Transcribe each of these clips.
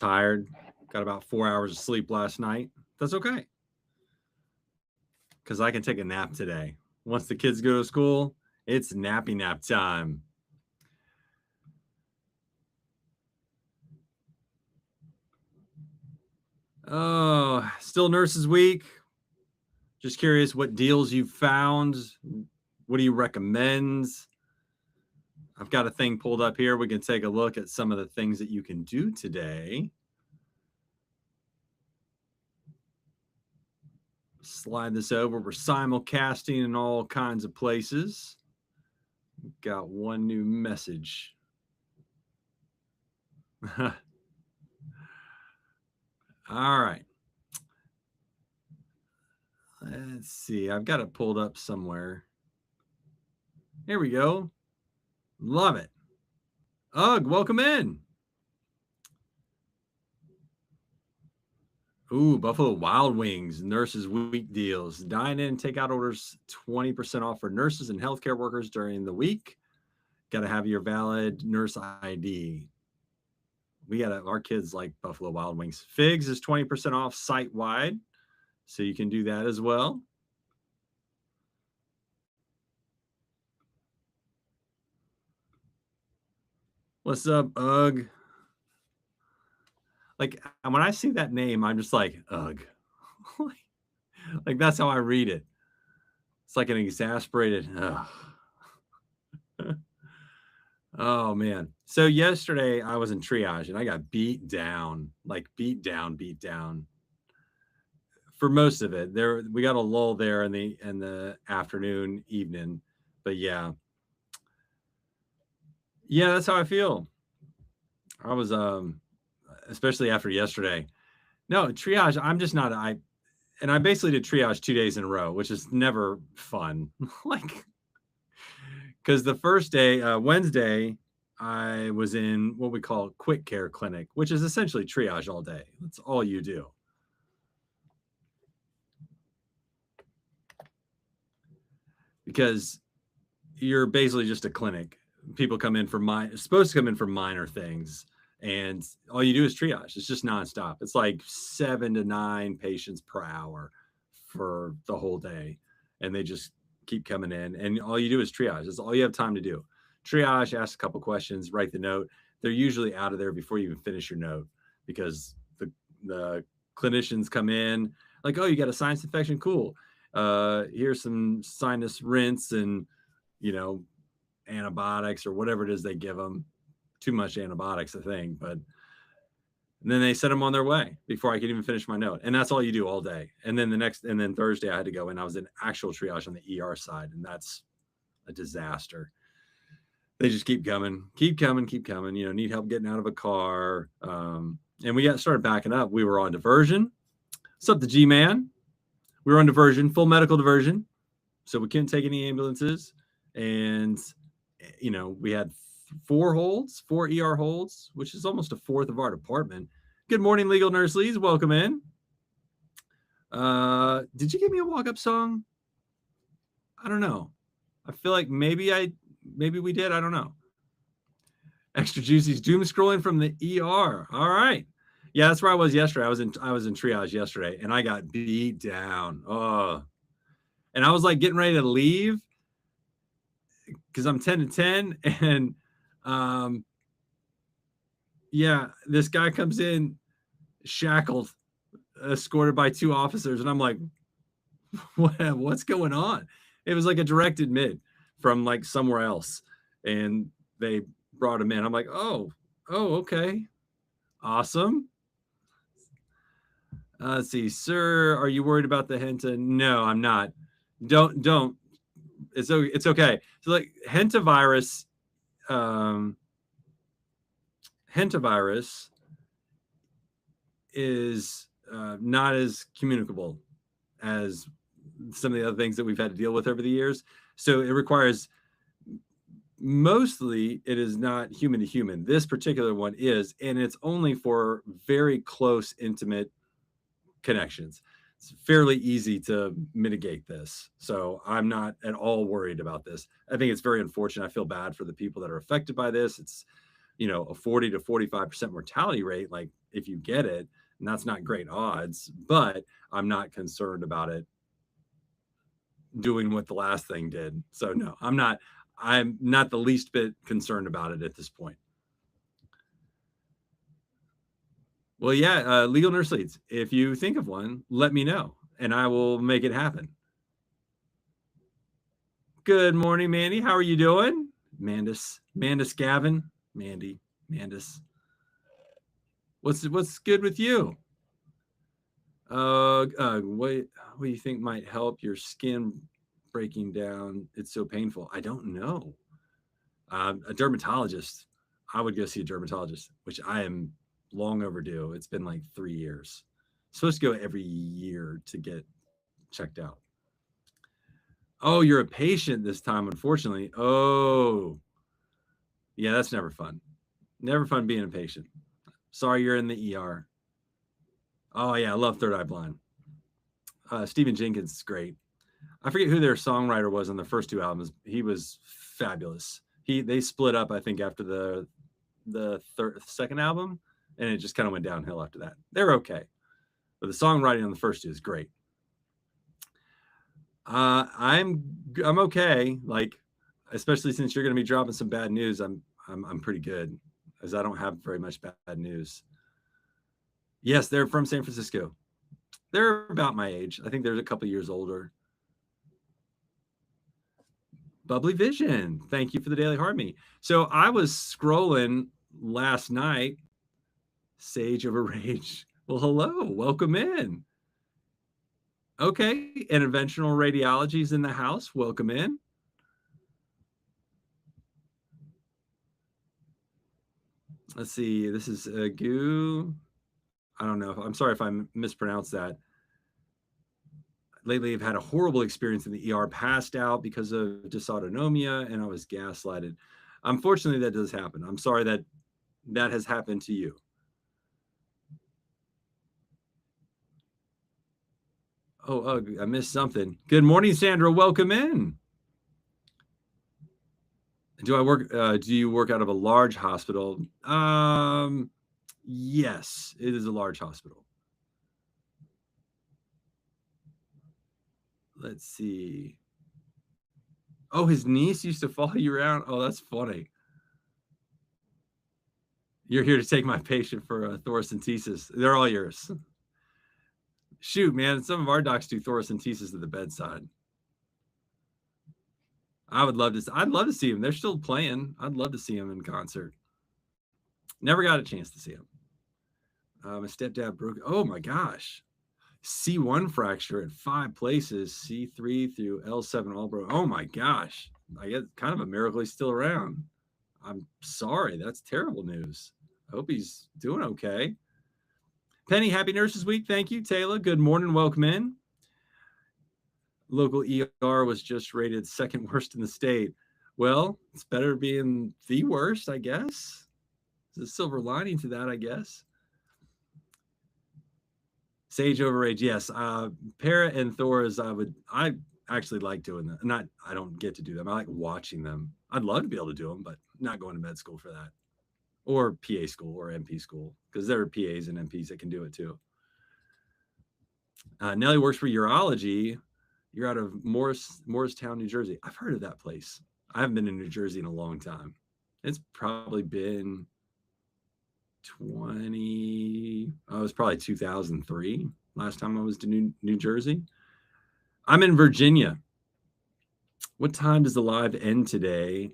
tired, got about 4 hours of sleep last night. That's okay, because I can take a nap today. Once the kids go to school, it's nappy nap time. Oh, still Nurses Week. Just curious what deals you've found. What do you recommend? I've got a thing pulled up here. We can take a look at some of the things that you can do today. Slide this over. We're simulcasting in all kinds of places. Got one new message. All right. Let's see. I've got it pulled up somewhere. Here we go. Love it. Ugh, welcome in. Ooh, Buffalo Wild Wings, Nurses Week deals. Dine in, takeout orders 20% off for nurses and healthcare workers during the week. Got to have your valid nurse ID. Our kids like Buffalo Wild Wings. Figs is 20% off site-wide, so you can do that as well. What's up, Ugh? Like, when I see that name, I'm just like, ugh. Like, that's how I read it. It's like an exasperated, ugh. Oh, man. So yesterday I was in triage and I got beat down, like beat down for most of it. We got a lull there in the afternoon, evening. But yeah, that's how I feel. I was, especially after yesterday. No, triage, I'm just not, I basically did triage 2 days in a row, which is never fun. Like, because the first day, Wednesday, I was in what we call quick care clinic, which is essentially triage all day. That's all you do. Because you're basically just a clinic. People come in supposed to come in for minor things, and all you do is triage. It's just nonstop. It's like 7 to 9 patients per hour for the whole day, and they just keep coming in, and all you do is triage. That's all you have time to do. Triage, ask a couple questions, write the note. They're usually out of there before you even finish your note, because the clinicians come in like, oh, you got a sinus infection, cool. Here's some sinus rinse and antibiotics or whatever it is they give them. Too much antibiotics, I think, but then they sent them on their way before I could even finish my note. And that's all you do all day. And then Thursday I had to go in. I was in actual triage on the ER side, and that's a disaster. They just keep coming. Need help getting out of a car. And we got started backing up. We were on diversion. What's up, the G-Man? We were on diversion, full medical diversion. So we couldn't take any ambulances. And, we had 4 ER holds, which is almost a fourth of our department. Good morning, legal nurse Lees. Welcome in. Did you give me a walk-up song? I don't know. I feel like maybe we did. I don't know. Extra Juicy's doom scrolling from the ER. All right. Yeah, that's where I was yesterday. I was in triage yesterday, and I got beat down. Oh, and I was like getting ready to leave because I'm 10 to 10, and this guy comes in shackled, escorted by 2 officers, and I'm like, what's going on? It was like a direct admit from like somewhere else, and they brought him in. I'm like, oh, okay, awesome. Let's see, sir, are you worried about the Henta? No, I'm not. Don't. It's okay. So like Hentavirus is not as communicable as some of the other things that we've had to deal with over the years. So it requires, mostly it is not human to human. This particular one is, and it's only for very close, intimate connections. It's fairly easy to mitigate this. So I'm not at all worried about this. I think it's very unfortunate. I feel bad for the people that are affected by this. It's, a 40 to 45% mortality rate. Like, if you get it, and that's not great odds, but I'm not concerned about it doing what the last thing did. So no, I'm not the least bit concerned about it at this point. Well, yeah, legal nurse leads. If you think of one, let me know and I will make it happen. Good morning, Mandy. How are you doing? Mandis Gavin, Mandy, Mandis. What's good with you? What do you think might help your skin breaking down? It's so painful. I don't know. A dermatologist. I would go see a dermatologist, which I am long overdue. It's been like 3 years. I'm supposed to go every year to get checked out. Oh, you're a patient this time, unfortunately. Oh, yeah, that's never fun. Never fun being a patient. Sorry, you're in the ER. Oh yeah, I love Third Eye Blind. Stephen Jenkins is great. I forget who their songwriter was on the first 2 albums. He was fabulous. They split up, I think, after the second album, and it just kind of went downhill after that. They're okay, but the songwriting on the first 2 is great. I'm okay. Like, especially since you're going to be dropping some bad news, I'm pretty good, as I don't have very much bad news. Yes, they're from San Francisco. They're about my age. I think they're a couple years older. Bubbly Vision, thank you for the Daily Heart Me. So I was scrolling last night. Sage of a Rage. Well, hello, welcome in. Okay, Interventional Radiology is in the house. Welcome in. Let's see. This is Goo. I don't know. I'm sorry if I mispronounced that. Lately, I've had a horrible experience in the ER, passed out because of dysautonomia, and I was gaslighted. Unfortunately, that does happen. I'm sorry that has happened to you. Oh, I missed something. Good morning, Sandra. Welcome in. Do you work out of a large hospital? Yes, it is a large hospital. Let's see. Oh, his niece used to follow you around. Oh, that's funny. You're here to take my patient for thoracentesis. They're all yours. Shoot, man, some of our docs do thoracentesis at the bedside. I'd love to see them. They're still playing. I'd love to see them in concert. Never got a chance to see them. My stepdad broke. Oh my gosh. C1 fracture at 5 places, C3 through L7 all broke. Oh my gosh. I guess kind of a miracle he's still around. I'm sorry. That's terrible news. I hope he's doing okay. Penny, happy Nurses Week. Thank you, Taylor. Good morning. Welcome in. Local ER was just rated 2nd worst in the state. Well, it's better being the worst, I guess. There's a silver lining to that, I guess. Sage over Rage, yes. Para and Thoras, I actually like doing that. I don't get to do them. I like watching them. I'd love to be able to do them, but not going to med school for that. Or PA school or MP school, because there are PAs and MPs that can do it too. Nellie works for urology. You're out of Morristown, New Jersey. I've heard of that place. I haven't been in New Jersey in a long time. It's probably been it was probably 2003 last time I was to New Jersey. I'm in Virginia. What time does the live end today?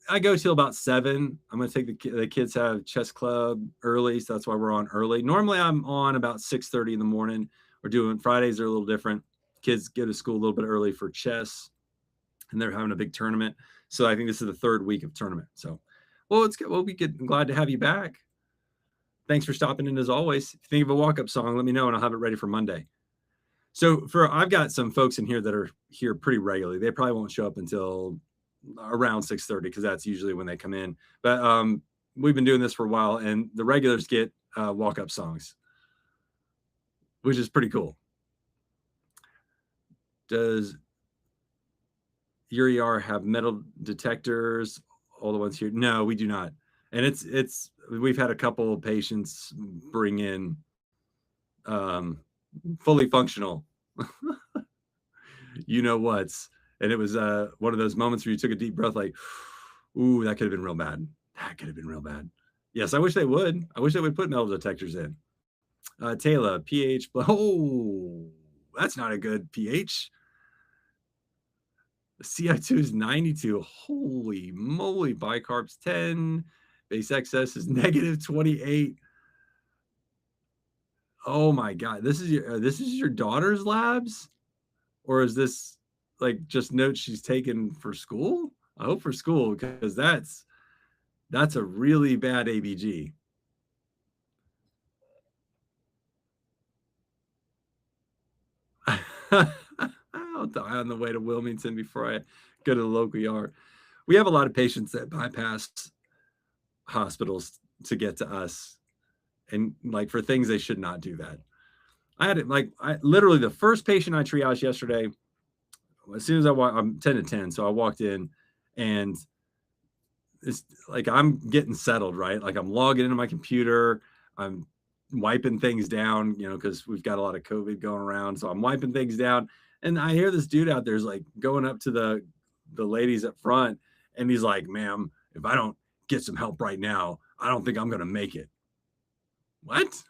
I go till about 7. I'm going to take the kids have chess club early, so that's why we're on early. Normally I'm on about 6:30 in the morning. We're doing Fridays are a little different. Kids go to school a little bit early for chess, and they're having a big tournament. So I think this is the 3rd week of tournament. So, well, it's good. We'll be good. I'm glad to have you back. Thanks for stopping in as always. If you think of a walk-up song, let me know and I'll have it ready for Monday. So I've got some folks in here that are here pretty regularly. They probably won't show up until around 6:30 because that's usually when they come in. But we've been doing this for a while, and the regulars get walk-up songs, which is pretty cool. Does your ER have metal detectors? All the ones here? No, we do not. And we've had a couple of patients bring in fully functional what's, and it was one of those moments where you took a deep breath, like, ooh, that could have been real bad. That could have been real bad. Yes, I wish they would. I wish they would put metal detectors in. Taylor, pH. Oh, that's not a good pH. CO2 is 92. Holy moly, bicarb's 10. Base excess is negative 28. Oh my God. This is your daughter's labs? Or is this like just notes she's taken for school? I hope for school, because that's a really bad ABG. I'll die on the way to Wilmington before I go to the local ER. We have a lot of patients that bypass hospitals to get to us, and like for things they should not do that. I had it literally the first patient I triaged yesterday. As soon as I'm 10 to 10, so I walked in, and it's like I'm getting settled, right? Like I'm logging into my computer, I'm wiping things down, because we've got a lot of COVID going around. So I'm wiping things down, and I hear this dude out there's like going up to the ladies up front, and he's like, "Ma'am, if I don't get some help right now, I don't think I'm gonna make it." What?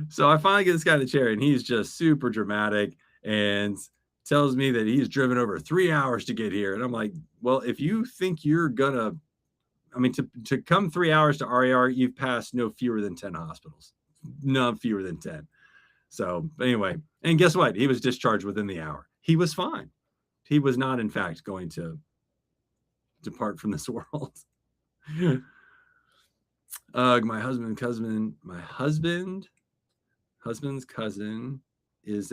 So I finally get this guy in the chair, and he's just super dramatic and tells me that he's driven over 3 hours to get here. And I'm like, well, if you think you're gonna, to come 3 hours to RER, you've passed no fewer than 10 hospitals, none fewer than 10. So anyway, and guess what? He was discharged within the hour. He was fine. He was not, in fact, going to depart from this world. My husband's cousin is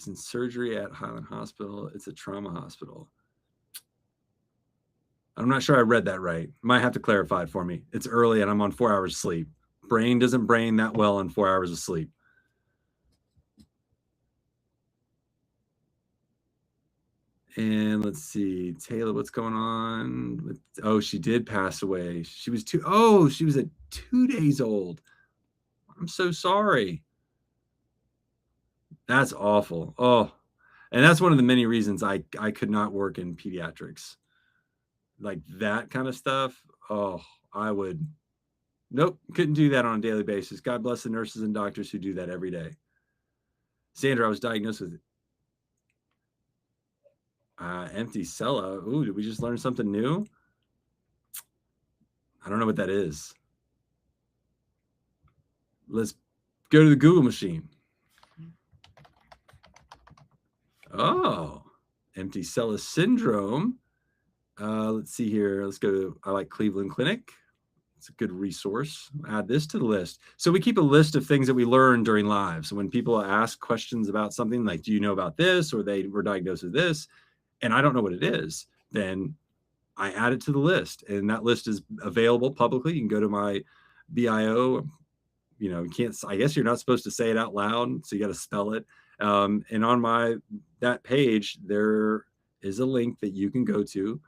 in surgery at Highland Hospital. It's a trauma hospital. I'm not sure I read that right. Might have to clarify it for me. It's early and I'm on 4 hours of sleep. Brain doesn't brain that well on 4 hours of sleep. And let's see, Taylor, what's going on? She did pass away. She was at 2 days old. I'm so sorry. That's awful. Oh, and that's one of the many reasons I could not work in pediatrics. Like that kind of stuff. Oh, couldn't do that on a daily basis. God bless the nurses and doctors who do that every day. Sandra, I was diagnosed with Emptycella. Ooh, did we just learn something new? I don't know what that is. Let's go to the Google machine. Oh, Emptycella syndrome. Let's see here. Let's go. I like Cleveland Clinic. It's a good resource. Add this to the list. So we keep a list of things that we learn during lives. So when people ask questions about something like, do you know about this? Or they were diagnosed with this, and I don't know what it is, then I add it to the list. And that list is available publicly. You can go to my BIO. You can't, I guess you're not supposed to say it out loud, so you got to spell it. And on that page, there is a link that you can go to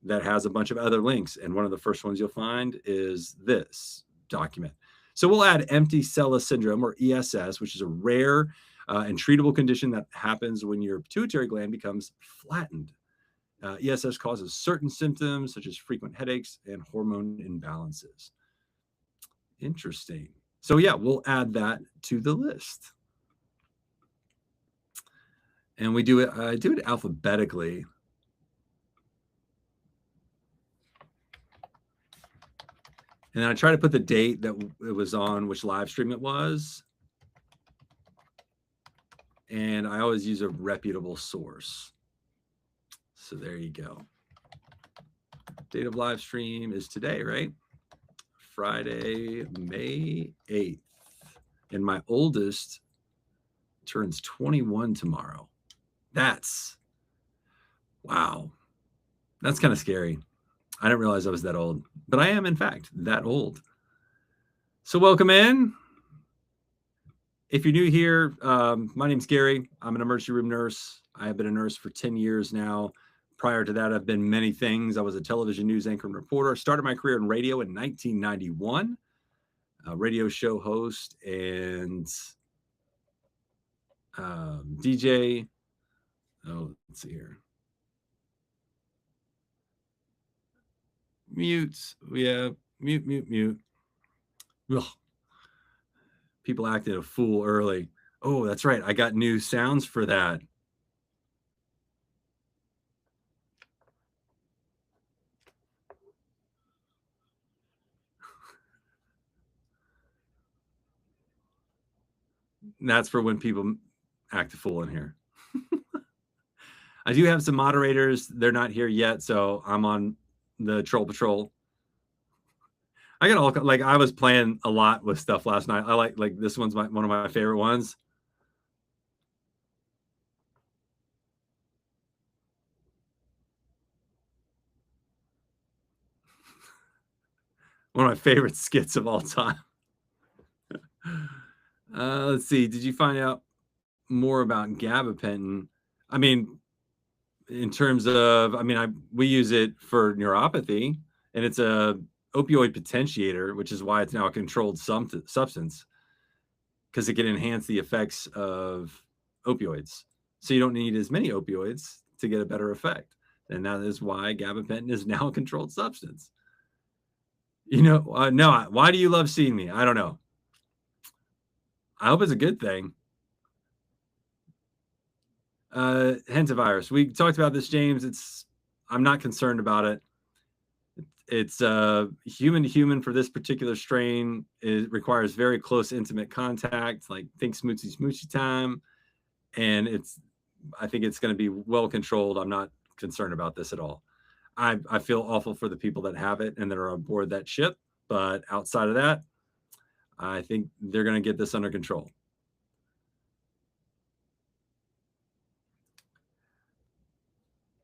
that has a bunch of other links. And one of the first ones you'll find is this document. So we'll add Emptycella syndrome, or ESS, which is a rare and treatable condition that happens when your pituitary gland becomes flattened. ESS causes certain symptoms such as frequent headaches and hormone imbalances. Interesting. So yeah, we'll add that to the list. And I do it alphabetically. And then I try to put the date that it was on, which live stream it was. And I always use a reputable source. So there you go. Date of live stream is today, right? Friday, May 8th. And my oldest turns 21 tomorrow. Wow. That's kind of scary. I didn't realize I was that old, but I am, in fact, that old. So welcome in. If you're new here, my name's Gary. I'm an emergency room nurse. I have been a nurse for 10 years now, Prior to that, I've been many things. I was a television news anchor and reporter. Started my career in radio in 1991, a radio show host and DJ. Oh, let's see here. Mute. Yeah, mute. Ugh. People acted a fool early. Oh, that's right. I got new sounds for that. That's for when people act a fool in here. I do have some moderators. They're not here yet, so I'm on the troll patrol. I got all like I was playing a lot with stuff last night. I like this one's one of my favorite ones. One of my favorite skits of all time. Let's see. Did you find out more about gabapentin? I mean, in terms of, I mean, we use it for neuropathy, and it's a opioid potentiator, which is why it's now a controlled substance, because it can enhance the effects of opioids. So you don't need as many opioids to get a better effect. And that is why gabapentin is now a controlled substance. You know, no, why do you love seeing me? I don't know. I hope it's a good thing. Hantavirus. We talked about this, James. I'm not concerned about it. It's human to human for this particular strain. It requires very close, intimate contact, like think smoochy smoochy time. And I think it's going to be well controlled. I'm not concerned about this at all. I feel awful for the people that have it and that are on board that ship. But outside of that, I think they're going to get this under control.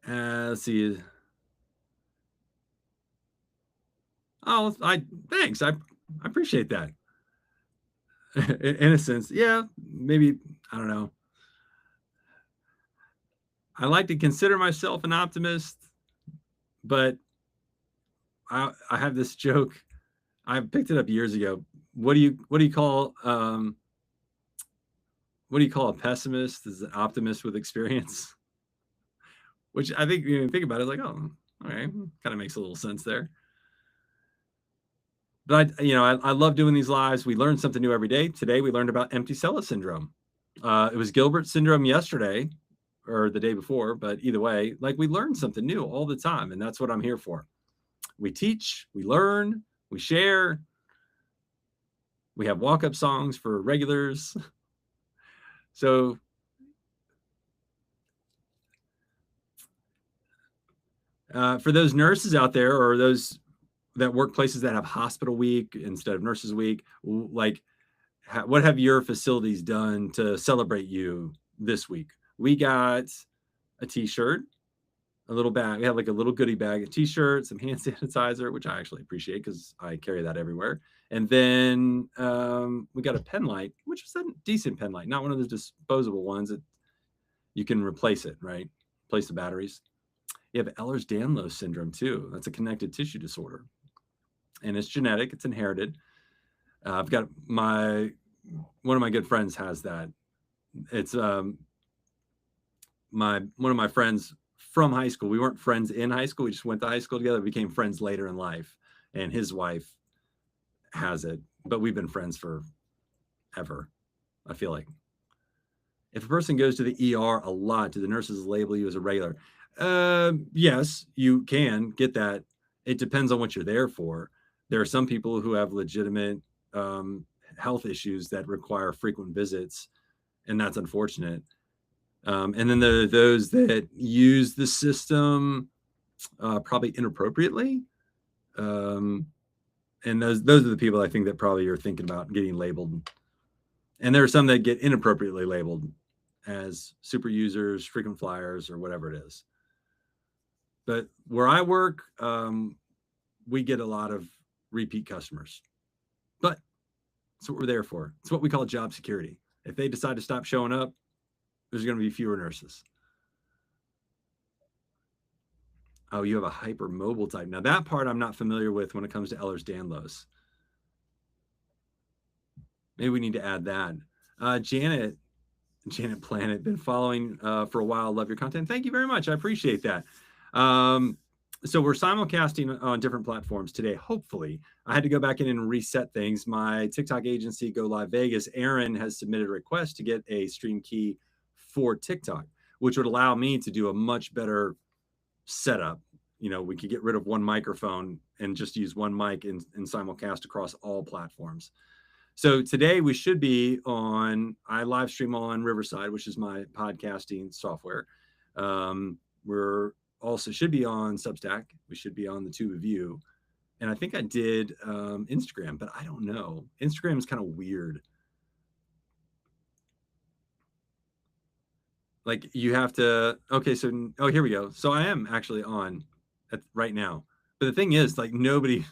Let's see. Oh, thanks. I appreciate that. Innocence. Yeah, maybe, I don't know. I like to consider myself an optimist, but I have this joke. I picked it up years ago. What do you call a pessimist? Is an optimist with experience? Which I think, you think about it, like, oh, all right, kind of makes a little sense there. But I love doing these lives. We learn something new every day. Today we learned about Empty-Sella syndrome. It was Gilbert syndrome yesterday or the day before, but either way, like, we learn something new all the time, and that's what I'm here for. We teach, we learn, we share. We have walk-up songs for regulars. So for those nurses out there, or those that work places that have hospital week instead of nurses week, like, what have your facilities done to celebrate you this week? We got a t-shirt, a little bag. We have like a little goodie bag, a t-shirt, some hand sanitizer, which I actually appreciate because I carry that everywhere. And then we got a pen light, which is a decent pen light, not one of those disposable ones that you can replace it, right? Replace the batteries. You have Ehlers-Danlos syndrome too. That's a connective tissue disorder, and it's genetic. It's inherited. I've got one of my good friends has that. It's one of my friends from high school. We weren't friends in high school. We just went to high school together. We became friends later in life, and his wife has it, but we've been friends for ever. I feel like if a person goes to the ER a lot, do the nurses label you as a regular? Yes, you can get that. It depends on what you're there for. There are some people who have legitimate health issues that require frequent visits, and that's unfortunate. And then there are those that use the system probably inappropriately. And those are the people I think that probably are thinking about getting labeled. And there are some that get inappropriately labeled as super users, frequent flyers, or whatever it is. But where I work, we get a lot of repeat customers. But that's what we're there for. It's what we call job security. If they decide to stop showing up, there's going to be fewer nurses. Oh, you have a hypermobile type. Now that part I'm not familiar with when it comes to Ehlers-Danlos. Maybe we need to add that. Janet Planet, been following for a while. Love your content. Thank you very much. I appreciate that. So we're simulcasting on different platforms today. Hopefully, I had to go back in and reset things. My TikTok agency, Go Live Vegas, Aaron has submitted a request to get a stream key for TikTok, which would allow me to do a much better setup. You know, we could get rid of one microphone and just use one mic and simulcast across all platforms. So today we should be on, I live stream on Riverside, which is my podcasting software. We're also should be on Substack. We should be on the Tube of You. And I think I did Instagram, but I don't know. Instagram is kind of weird. Like you have to, okay, so, oh, here we go. So I am actually on right now. But the thing is, like nobody,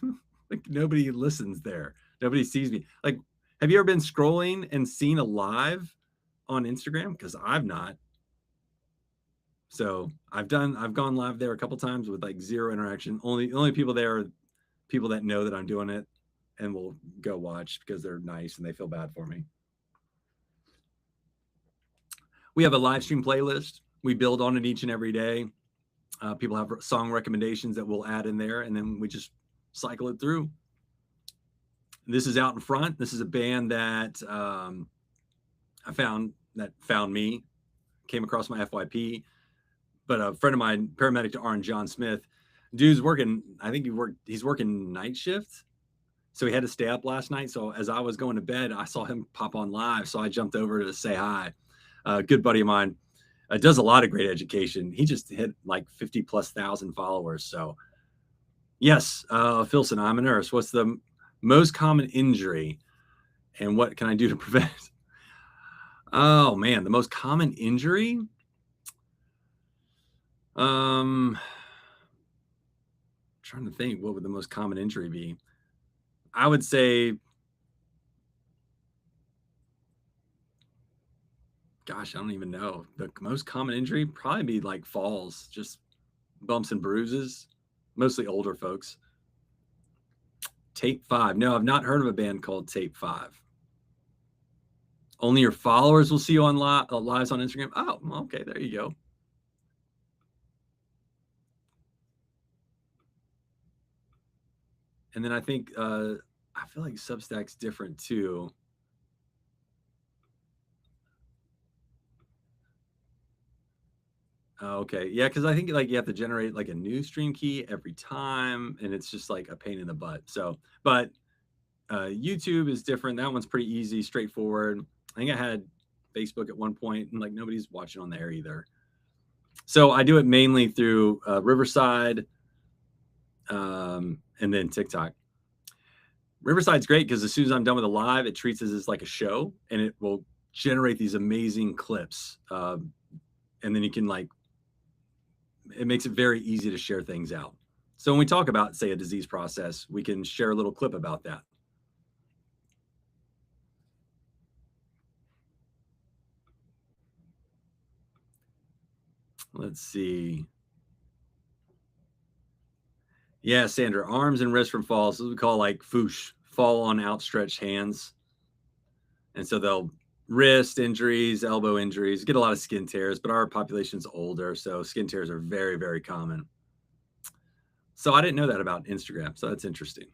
like nobody listens there. Nobody sees me. Like, have you ever been scrolling and seen a live on Instagram? Because I've not. So I've gone live there a couple times with like zero interaction. Only people there are people that know that I'm doing it and will go watch because they're nice and they feel bad for me. We have a live stream playlist. We build on it each and every day. People have song recommendations that we'll add in there, and then we just cycle it through. This is Out in Front. This is a band that I found me, came across my FYP. But a friend of mine, paramedic to RN, John Smith, dude's working, I think he's working night shift. So he had to stay up last night. So as I was going to bed, I saw him pop on live. So I jumped over to say hi. Good buddy of mine, does a lot of great education. He just hit like 50,000+ followers. So yes, Philson, I'm a nurse. What's the most common injury and what can I do to prevent? Oh man, the most common injury? Trying to think, what would the most common injury be? I would say, gosh, I don't even know. The most common injury probably be like falls, just bumps and bruises, mostly older folks. Tape 5. No, I've not heard of a band called Tape 5. Only your followers will see you on lives on Instagram. Oh, okay, there you go. And then I think, I feel like Substack's different too. Okay, yeah, because I think like you have to generate like a new stream key every time, and it's just like a pain in the butt. So, but YouTube is different. That one's pretty easy, straightforward. I think I had Facebook at one point, and like nobody's watching on there either. So I do it mainly through Riverside, and then TikTok. Riverside's great because as soon as I'm done with a live, it treats it as like a show, and it will generate these amazing clips, and then you can like, it makes it very easy to share things out. So when we talk about, say, a disease process, we can share a little clip about that. Let's see. Yeah, Sandra, arms and wrists from falls, what we call like foosh, fall on outstretched hands. And so they'll wrist injuries, elbow injuries, get a lot of skin tears, but our population's older, so skin tears are very, very common. So I didn't know that about Instagram, so that's interesting.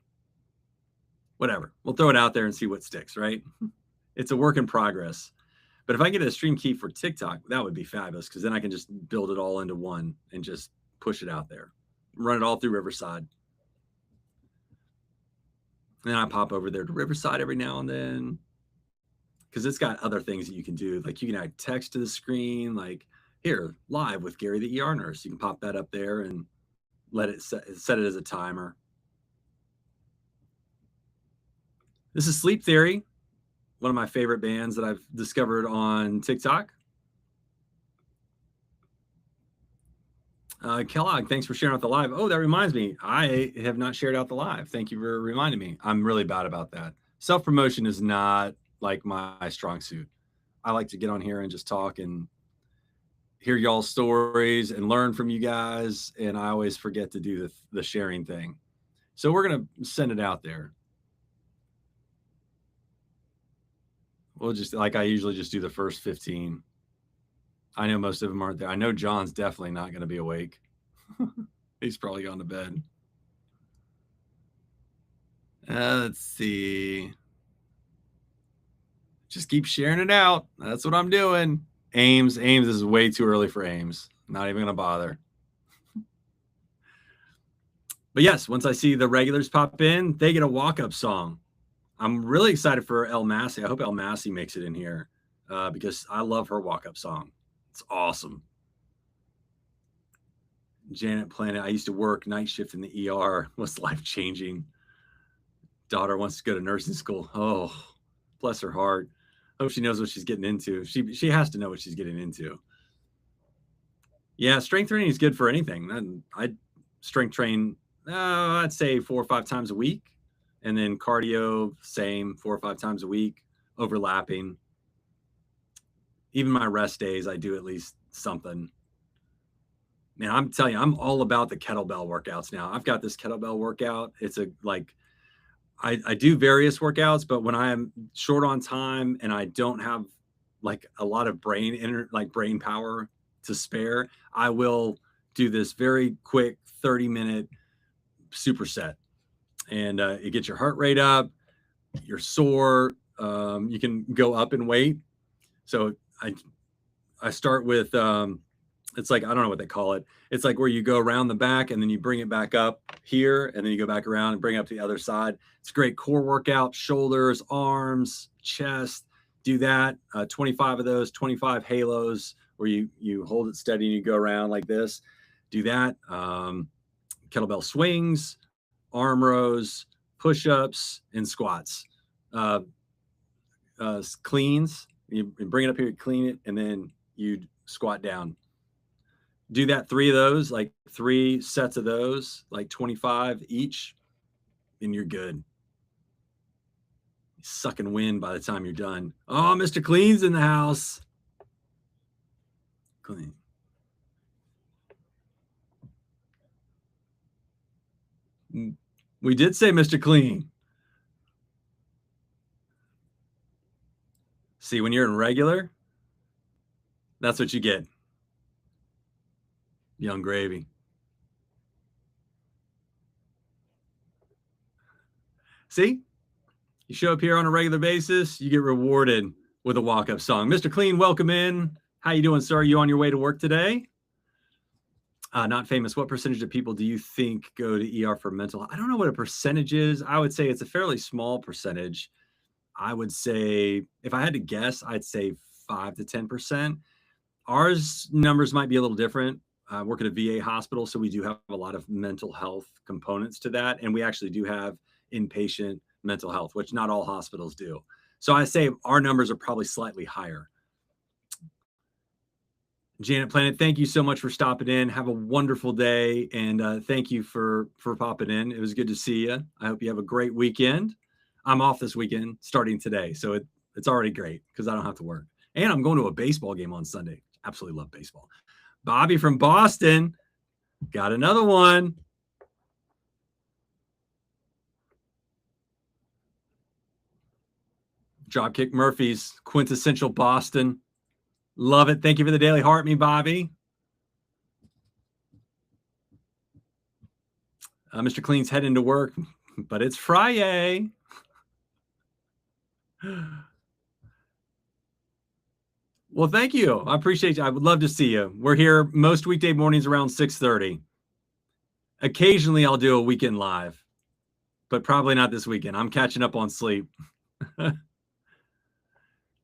Whatever, we'll throw it out there and see what sticks, right? It's a work in progress. But if I get a stream key for TikTok, that would be fabulous because then I can just build it all into one and just push it out there, run it all through Riverside. And then I pop over there to Riverside every now and then because it's got other things that you can do. Like you can add text to the screen, like here, live with Gary the ER nurse. You can pop that up there and let it set it as a timer. This is Sleep Theory, one of my favorite bands that I've discovered on TikTok. Kellogg, thanks for sharing out the live. Oh, that reminds me, I have not shared out the live. Thank you for reminding me. I'm really bad about that. Self-promotion is not like my strong suit. I like to get on here and just talk and hear y'all's stories and learn from you guys. And I always forget to do the sharing thing. So we're going to send it out there. We'll just, like I usually just do the first 15. I know most of them aren't there. I know John's definitely not going to be awake. He's probably gone to bed. Let's see. Just keep sharing it out. That's what I'm doing. Ames is way too early for Ames. Not even going to bother. But yes, once I see the regulars pop in, they get a walk-up song. I'm really excited for El Massey. I hope El Massey makes it in here because I love her walk-up song. It's awesome. Janet Planet. I used to work night shift in the ER. Was life-changing. Daughter wants to go to nursing school. Oh, bless her heart. Hope she knows what she's getting into. She has to know what she's getting into. Yeah, strength training is good for anything. I strength train, I'd say 4 or 5 times a week. And then cardio, same 4 or 5 times a week, overlapping. Even my rest days, I do at least something. Man, I'm telling you, I'm all about the kettlebell workouts now. I've got this kettlebell workout. It's I do various workouts, but when I am short on time and I don't have like a lot of brain power to spare, I will do this very quick 30-minute superset. And it gets your heart rate up, you're sore, you can go up in weight. So I start with, it's like, I don't know what they call it. It's like where you go around the back and then you bring it back up here and then you go back around and bring it up to the other side. It's a great core workout, shoulders, arms, chest. Do that, 25 of those, 25 halos where you hold it steady and you go around like this. Do that. Kettlebell swings, arm rows, push-ups, and squats. Cleans, you bring it up here, clean it, and then you squat down. Do that 3 of those, like 3 sets of those, like 25 each, and you're good. Sucking wind by the time you're done. Oh, Mr. Clean's in the house. Clean. We did say Mr. Clean. See, when you're in regular, that's what you get. Young gravy. See, you show up here on a regular basis, you get rewarded with a walk-up song. Mr. Clean, welcome in. How you doing, sir? Are you on your way to work today? Not famous. What percentage of people do you think go to ER for mental health? I don't know what a percentage is. I would say it's a fairly small percentage. I would say, if I had to guess, I'd say 5 to 10%. Ours numbers might be a little different. I work at a VA hospital, so we do have a lot of mental health components to that. And we actually do have inpatient mental health, which not all hospitals do. So I say our numbers are probably slightly higher. Janet Planet, thank you so much for stopping in. Have a wonderful day. And thank you for popping in. It was good to see you. I hope you have a great weekend. I'm off this weekend starting today. So it's already great because I don't have to work. And I'm going to a baseball game on Sunday. Absolutely love baseball. Bobby from Boston got another one. Dropkick Murphys, quintessential Boston. Love it. Thank you for the daily heart, me, Bobby. Mr. Clean's heading to work, but it's Friday. Well, thank you. I appreciate you. I would love to see you. We're here most weekday mornings around 6:30. Occasionally, I'll do a weekend live, but probably not this weekend. I'm catching up on sleep.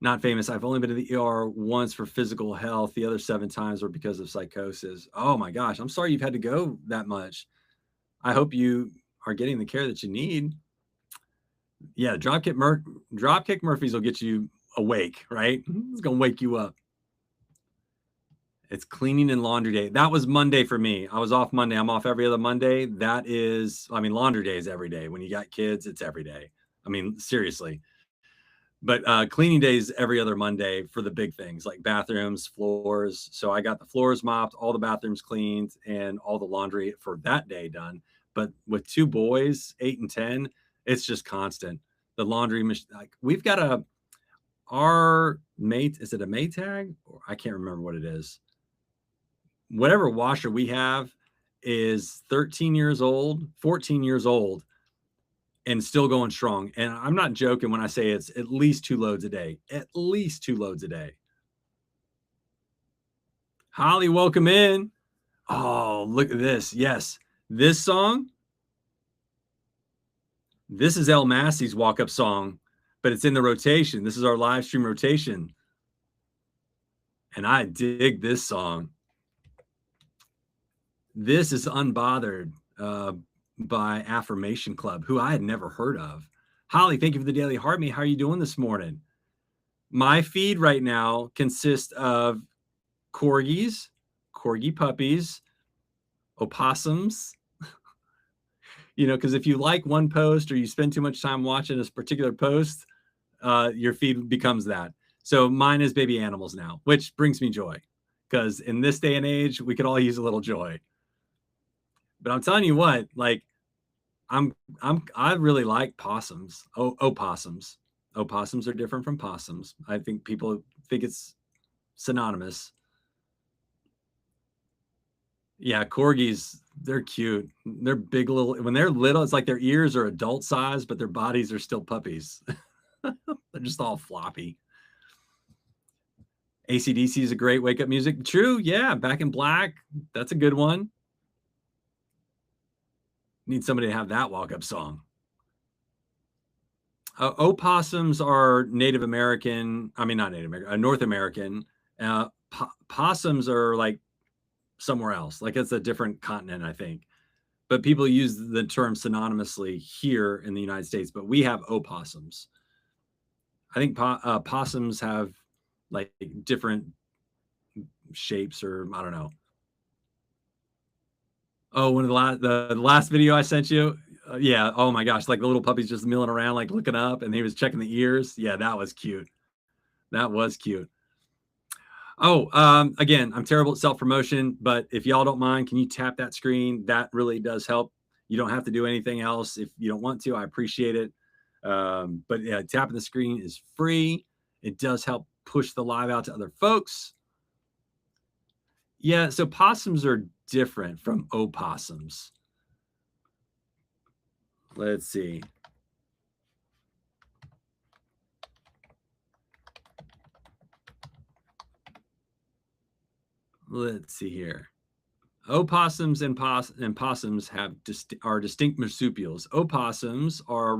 Not famous. I've only been to the ER once for physical health. The other 7 times were because of psychosis. Oh my gosh. I'm sorry you've had to go that much. I hope you are getting the care that you need. Yeah, Dropkick Murphys will get you awake, right? It's going to wake you up. It's cleaning and laundry day. That was Monday for me. I was off Monday. I'm off every other Monday. That is, laundry day is every day. When you got kids, it's every day. Seriously. But cleaning days every other Monday for the big things like bathrooms, floors. So I got the floors mopped, all the bathrooms cleaned, and all the laundry for that day done. But with two boys, 8 and 10, it's just constant. The laundry machine, like we've got our mate, is it a Maytag? I can't remember what it is. Whatever washer we have is 13 years old, 14 years old, and still going strong. And I'm not joking when I say it's at least 2 loads a day. At least 2 loads a day. Holly, welcome in. Oh, look at this. Yes. This song. This is El Massey's walk-up song, but it's in the rotation. This is our live stream rotation. And I dig this song. This is Unbothered by Affirmation Club, who I had never heard of. Holly, thank you for the daily heartbeat. How are you doing this morning? My feed right now consists of corgis, corgi puppies, opossums. You know, because if you like one post or you spend too much time watching this particular post, your feed becomes that. So mine is baby animals now, which brings me joy, because in this day and age, we could all use a little joy. But I'm telling you what, like, I really like possums. Opossums. Opossums are different from possums. I think people think it's synonymous. Yeah, corgis, they're cute. They're big little, when they're little, it's like their ears are adult size, but their bodies are still puppies. They're just all floppy. AC/DC is a great wake up music. True. Yeah. Back in Black. That's a good one. Need somebody to have that walk up song. Opossums are Native American. I mean, not Native American, North American. Possums are like somewhere else. Like it's a different continent, I think. But people use the term synonymously here in the United States, but we have opossums. I think possums have like different shapes, or I don't know. Oh, one of the last video I sent you. Yeah. Oh my gosh. Like the little puppy's just milling around, like looking up, and he was checking the ears. Yeah, that was cute. That was cute. Oh, again, I'm terrible at self-promotion, but if y'all don't mind, can you tap that screen? That really does help. You don't have to do anything else. If you don't want to, I appreciate it. But yeah, tapping the screen is free. It does help push the live out to other folks. Yeah, so possums are different from opossums. Let's see. Let's see here. Opossums and possums are distinct marsupials. Opossums are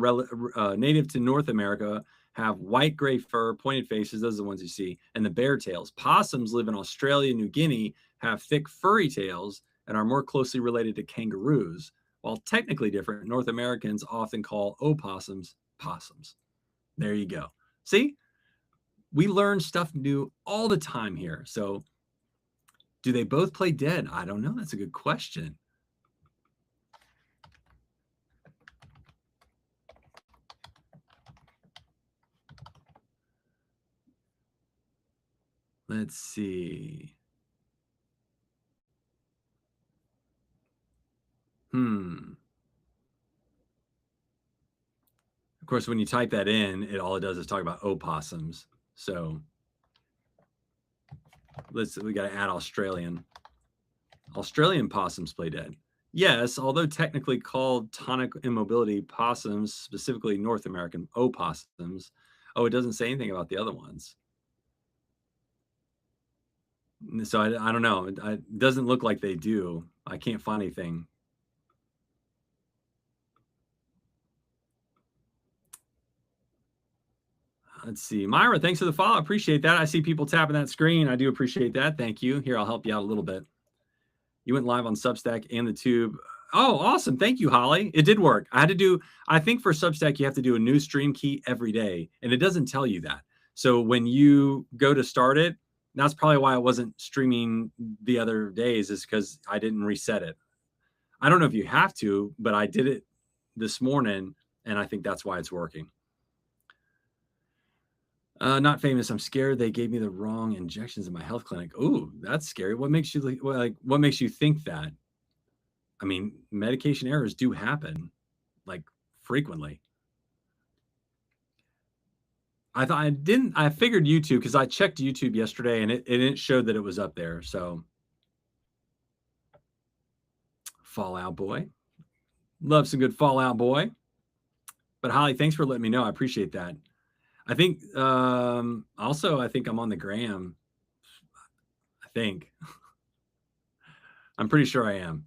native to North America, have white, gray fur, pointed faces. Those are the ones you see, and the bare tails. Possums live in Australia, New Guinea, have thick, furry tails, and are more closely related to kangaroos. While technically different, North Americans often call opossums possums. There you go. See, we learn stuff new all the time here. So, do they both play dead? I don't know. That's a good question. Let's see. Of course, when you type that in, all it does is talk about opossums. So we got to add Australian. Australian possums play dead. Yes, although technically called tonic immobility possums, specifically North American opossums. Oh, it doesn't say anything about the other ones. So I don't know. It doesn't look like they do. I can't find anything. Let's see. Myra, thanks for the follow. I appreciate that. I see people tapping that screen. I do appreciate that. Thank you. Here, I'll help you out a little bit. You went live on Substack and the Tube. Oh, awesome. Thank you, Holly. It did work. I think for Substack, you have to do a new stream key every day, and it doesn't tell you that. So when you go to start it, that's probably why I wasn't streaming the other days, is because I didn't reset it. I don't know if you have to, but I did it this morning, and I think that's why it's working. Not famous. I'm scared they gave me the wrong injections in my health clinic. Ooh, that's scary. What makes you what makes you think that? I mean, medication errors do happen like frequently. I figured YouTube because I checked YouTube yesterday and it showed that it was up there. So Fallout Boy. Love some good Fallout Boy. But Holly, thanks for letting me know. I appreciate that. I think also I think I'm on the gram. I think. I'm pretty sure I am.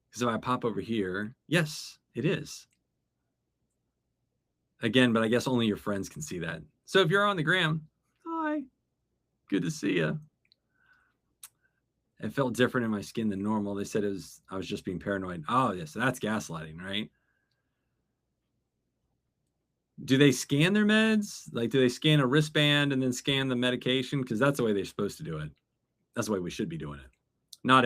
Because if I pop over here, yes, it is. Again, but I guess only your friends can see that. So if you're on the gram, hi, good to see you. It felt different in my skin than normal. They said I was just being paranoid. Oh, yes, so that's gaslighting, right? Do they scan their meds? Like, do they scan a wristband and then scan the medication? Because that's the way they're supposed to do it. That's the way we should be doing it. Not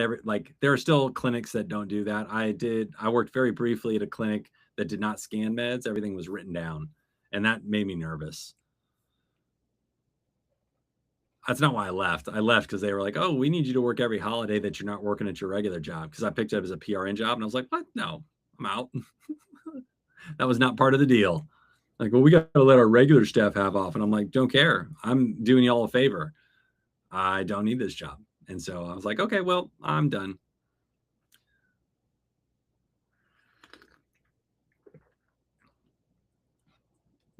there are still clinics that don't do that. I worked very briefly at a clinic that did not scan meds. Everything was written down. And that made me nervous. That's not why I left. I left because they were like, oh, we need you to work every holiday that you're not working at your regular job. Because I picked it up as a PRN job. And I was like, what? No, I'm out. That was not part of the deal. Like, well, we got to let our regular staff have off. And I'm like, don't care. I'm doing y'all a favor. I don't need this job. And so I was like, okay, well, I'm done.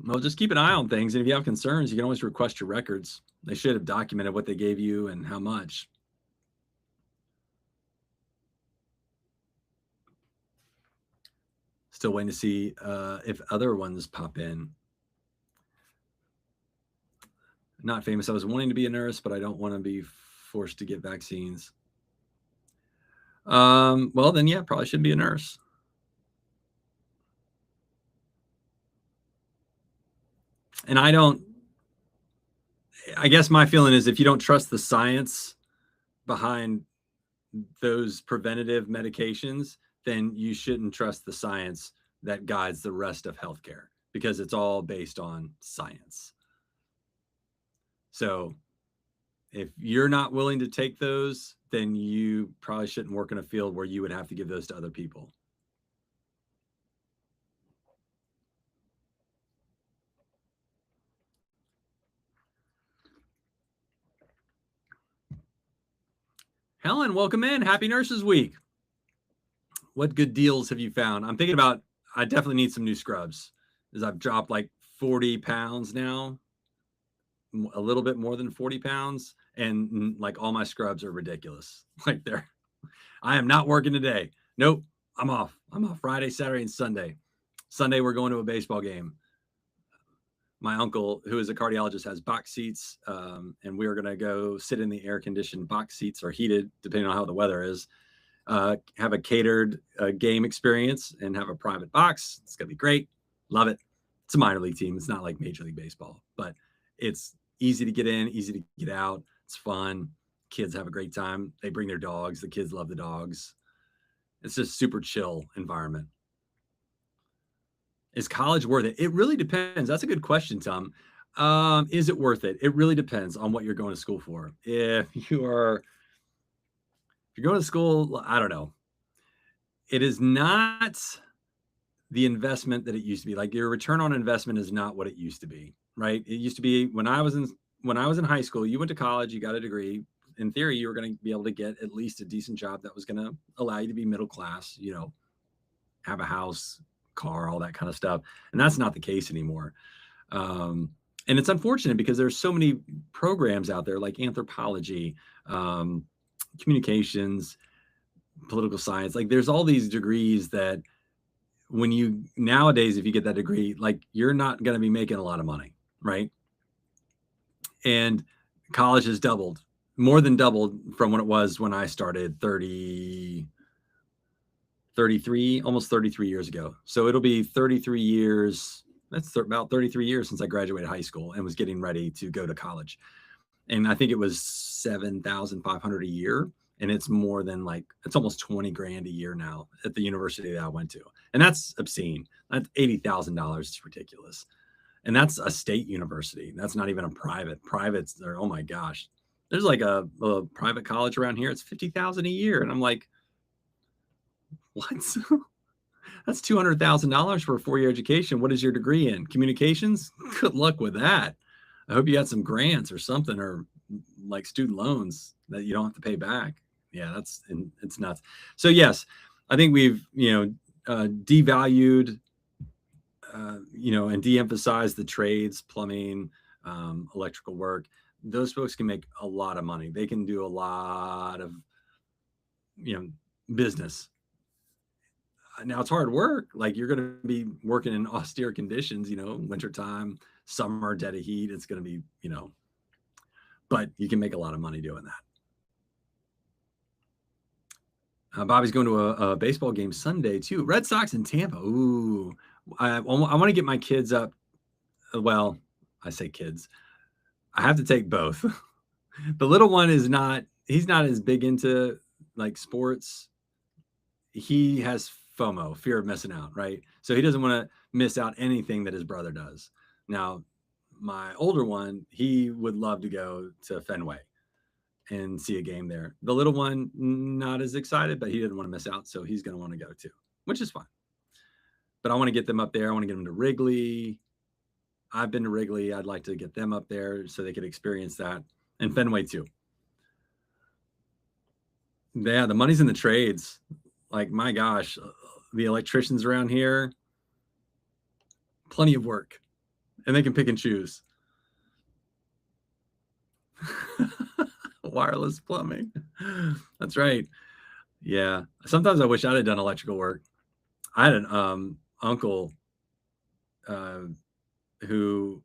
Well, just keep an eye on things. And if you have concerns, you can always request your records. They should have documented what they gave you and how much. Still waiting to see if other ones pop in. Not famous. I was wanting to be a nurse, but I don't want to be forced to get vaccines. Well, then, yeah, probably should be a nurse. And I guess my feeling is if you don't trust the science behind those preventative medications, then you shouldn't trust the science that guides the rest of healthcare because it's all based on science. So if you're not willing to take those, then you probably shouldn't work in a field where you would have to give those to other people. Helen, welcome in. Happy Nurses Week. What good deals have you found? I'm thinking about, I definitely need some new scrubs as I've dropped like 40 pounds now, a little bit more than 40 pounds. And like all my scrubs are ridiculous. Like I am not working today. Nope. I'm off. I'm off Friday, Saturday, and Sunday. Sunday, we're going to a baseball game. My uncle, who is a cardiologist, has box seats, and we're going to go sit in the air-conditioned box seats or heated, depending on how the weather is, have a catered game experience and have a private box. It's going to be great. Love it. It's a minor league team. It's not like Major League Baseball, but it's easy to get in, easy to get out. It's fun. Kids have a great time. They bring their dogs. The kids love the dogs. It's just super chill environment. Is college worth it? It really depends. That's a good question, Tom. Is it worth it? It really depends on what you're going to school for. If you're going to school, I don't know. It is not the investment that it used to be. Like your return on investment is not what it used to be, right? It used to be when I was in high school, you went to college, you got a degree. In theory, you were going to be able to get at least a decent job that was going to allow you to be middle class, have a house, car, all that kind of stuff. And that's not the case anymore. And it's unfortunate because there's so many programs out there like anthropology, communications, political science. Like there's all these degrees that nowadays, if you get that degree, like you're not going to be making a lot of money, right? And college has more than doubled from what it was when I started 33, almost 33 years ago. So it'll be 33 years. That's about 33 years since I graduated high school and was getting ready to go to college. And I think it was $7,500 a year. And it's it's almost 20 grand a year now at the university that I went to. And that's obscene. That's $80,000. It's ridiculous. And that's a state university. That's not even a private. Privates, they're, oh my gosh. There's like a private college around here. It's 50,000 a year. And I'm like, what? That's $200,000 for a 4-year education. What is your degree in? Communications? Good luck with that. I hope you got some grants or something, or like student loans that you don't have to pay back. Yeah, it's nuts. So yes, I think we've, devalued, and de-emphasized the trades, plumbing, electrical work. Those folks can make a lot of money. They can do a lot of, business. Now it's hard work. Like, you're going to be working in austere conditions, wintertime, summer, dead of heat. It's going to be, but you can make a lot of money doing that. Bobby's going to a baseball game Sunday too. Red Sox in Tampa. Ooh, I want to get my kids up. Well, I say kids. I have to take both. The little one he's not as big into like sports. He has FOMO, fear of missing out, right? So he doesn't want to miss out anything that his brother does. Now, my older one, he would love to go to Fenway and see a game there. The little one, not as excited, but he didn't want to miss out, so he's going to want to go too, which is fine. But I want to get them up there. I want to get them to Wrigley. I've been to Wrigley. I'd like to get them up there so they could experience that, and Fenway too. Yeah, the money's in the trades. Like, my gosh, the electricians around here, plenty of work, and they can pick and choose. Wireless plumbing. That's right. Yeah. Sometimes I wish I'd have done electrical work. I had an uncle who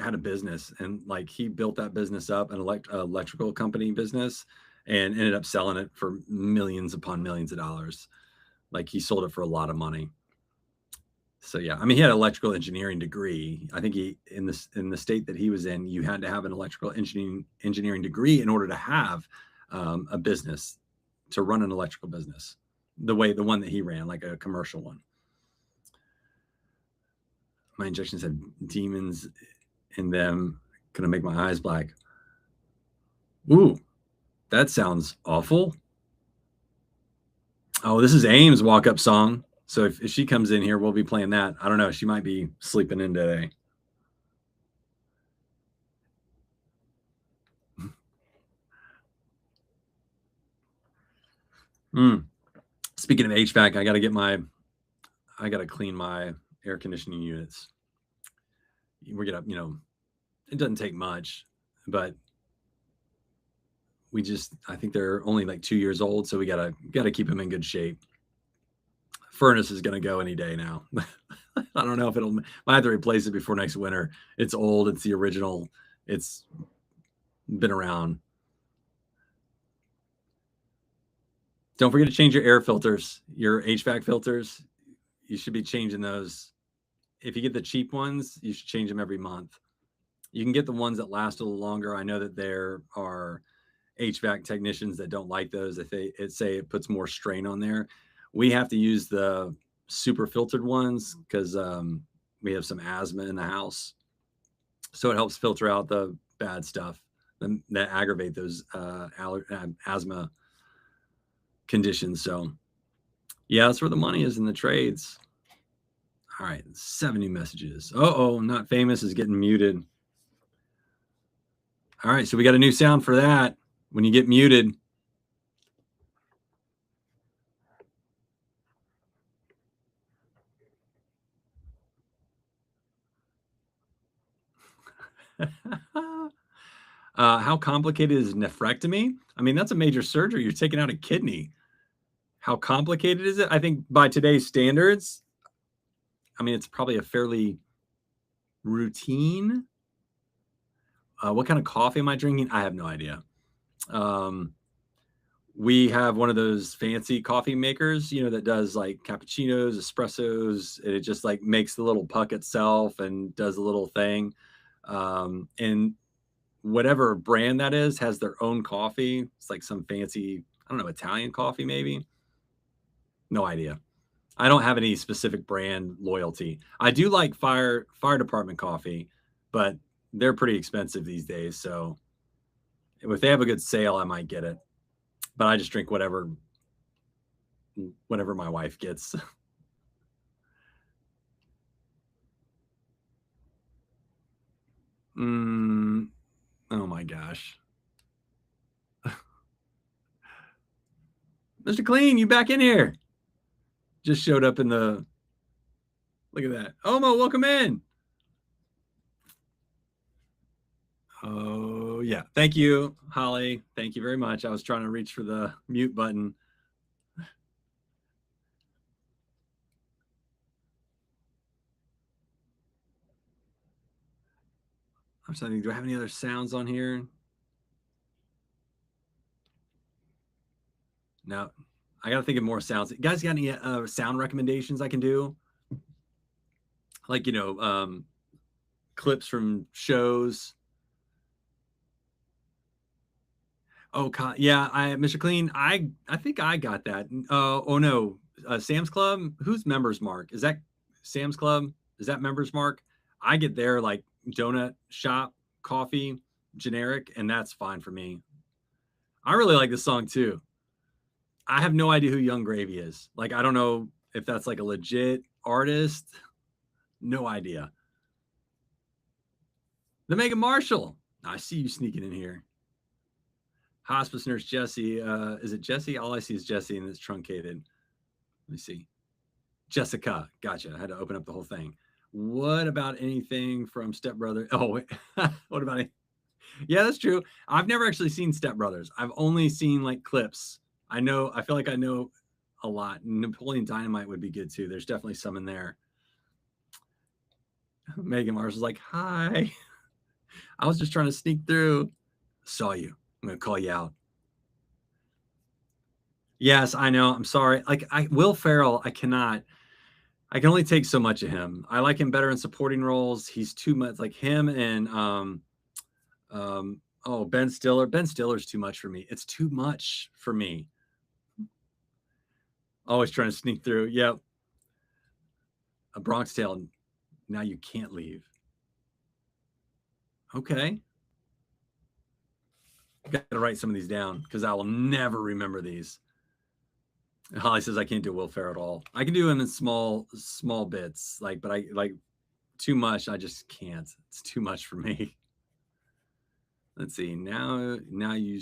had a business, and like, he built that business up, an electrical company business, and ended up selling it for millions upon millions of dollars. Like, he sold it for a lot of money. So yeah, I mean, he had an electrical engineering degree. I think in the state that he was in, you had to have an electrical engineering degree in order to have a business, to run an electrical business, the one that he ran, like a commercial one. My injections had demons in them. Gonna make my eyes black. Ooh, that sounds awful. Oh, this is Ames' walk-up song. So if she comes in here, we'll be playing that. I don't know. She might be sleeping in today. Speaking of HVAC, I got to clean my air conditioning units. We're gonna, it doesn't take much, but I think they're only like 2 years old, so we gotta keep them in good shape. Furnace is gonna go any day now. I don't know if I have to replace it before next winter. It's old. It's the original. It's been around. Don't forget to change your air filters, your HVAC filters. You should be changing those. If you get the cheap ones, you should change them every month. You can get the ones that last a little longer. I know that there are HVAC technicians that don't like those. If they say it puts more strain on there. We have to use the super filtered ones because we have some asthma in the house. So it helps filter out the bad stuff that aggravate those asthma conditions. So yeah, that's where the money is, in the trades. All right, 70 messages. Not famous is getting muted. All right, so we got a new sound for that when you get muted. How complicated is nephrectomy? I mean, that's a major surgery. You're taking out a kidney. How complicated is it? I think by today's standards, I mean, it's probably a fairly routine. What kind of coffee am I drinking? I have no idea. We have one of those fancy coffee makers, that does like cappuccinos, espressos. And it just like makes the little puck itself and does a little thing. And whatever brand that is has their own coffee. It's like some fancy, I don't know, Italian coffee maybe. No idea. I don't have any specific brand loyalty. I do like fire department coffee, but they're pretty expensive these days. So if they have a good sale, I might get it. But I just drink whatever my wife gets. Oh my gosh. Mr. Clean, you back in here? Just showed up in the. Look at that. Omo, welcome in. Oh, yeah. Thank you, Holly. Thank you very much. I was trying to reach for the mute button. I'm trying. Do I have any other sounds on here? No. I got to think of more sounds. You guys got any sound recommendations I can do? Like, clips from shows. Oh, yeah, Mr. Clean, I think I got that. Oh no, Sam's Club. Who's Members Mark? Is that Sam's Club? Is that Members Mark? I get their like donut shop coffee, generic, and that's fine for me. I really like this song too. I have no idea who Young Gravy is. Like, I don't know if that's like a legit artist. No idea. The Megan Marshall. I see you sneaking in here. Hospice nurse Jesse. Is it Jesse? All I see is Jesse, and it's truncated. Let me see. Jessica. Gotcha. I had to open up the whole thing. What about anything from Step Brothers? Oh, what about it? Yeah, that's true. I've never actually seen Step Brothers. I've only seen like clips. I feel like I know a lot. Napoleon Dynamite would be good too. There's definitely some in there. Megan Marshall's like, hi. I was just trying to sneak through. Saw you. I'm going to call you out. Yes, I know. I'm sorry. Like Will Ferrell, I can only take so much of him. I like him better in supporting roles. He's too much like him and Ben Stiller. Ben Stiller's too much for me. It's too much for me. Always trying to sneak through. Yep. A Bronx Tale. Now you can't leave. Okay. Got to write some of these down because I will never remember these. Holly says I can't do Will Ferrell at all. I can do him in small bits, but I like too much. I just can't. It's too much for me. Let's see. Now you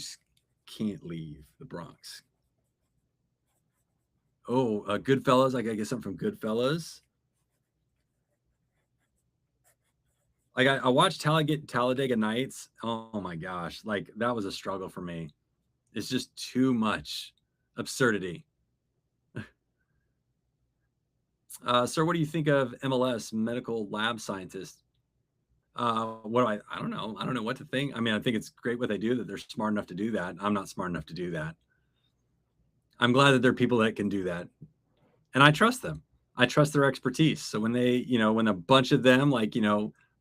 can't leave the Bronx. Oh, Goodfellas. I gotta get something from Goodfellas. Like I watched Talladega Nights. Oh my gosh, like that was a struggle for me. It's just too much absurdity. Sir, what do you think of MLS, medical lab scientist? I don't know. I don't know what to think. I mean, I think it's great what they do, that they're smart enough to do that. I'm not smart enough to do that. I'm glad that there are people that can do that. And I trust them. I trust their expertise. So when when a bunch of them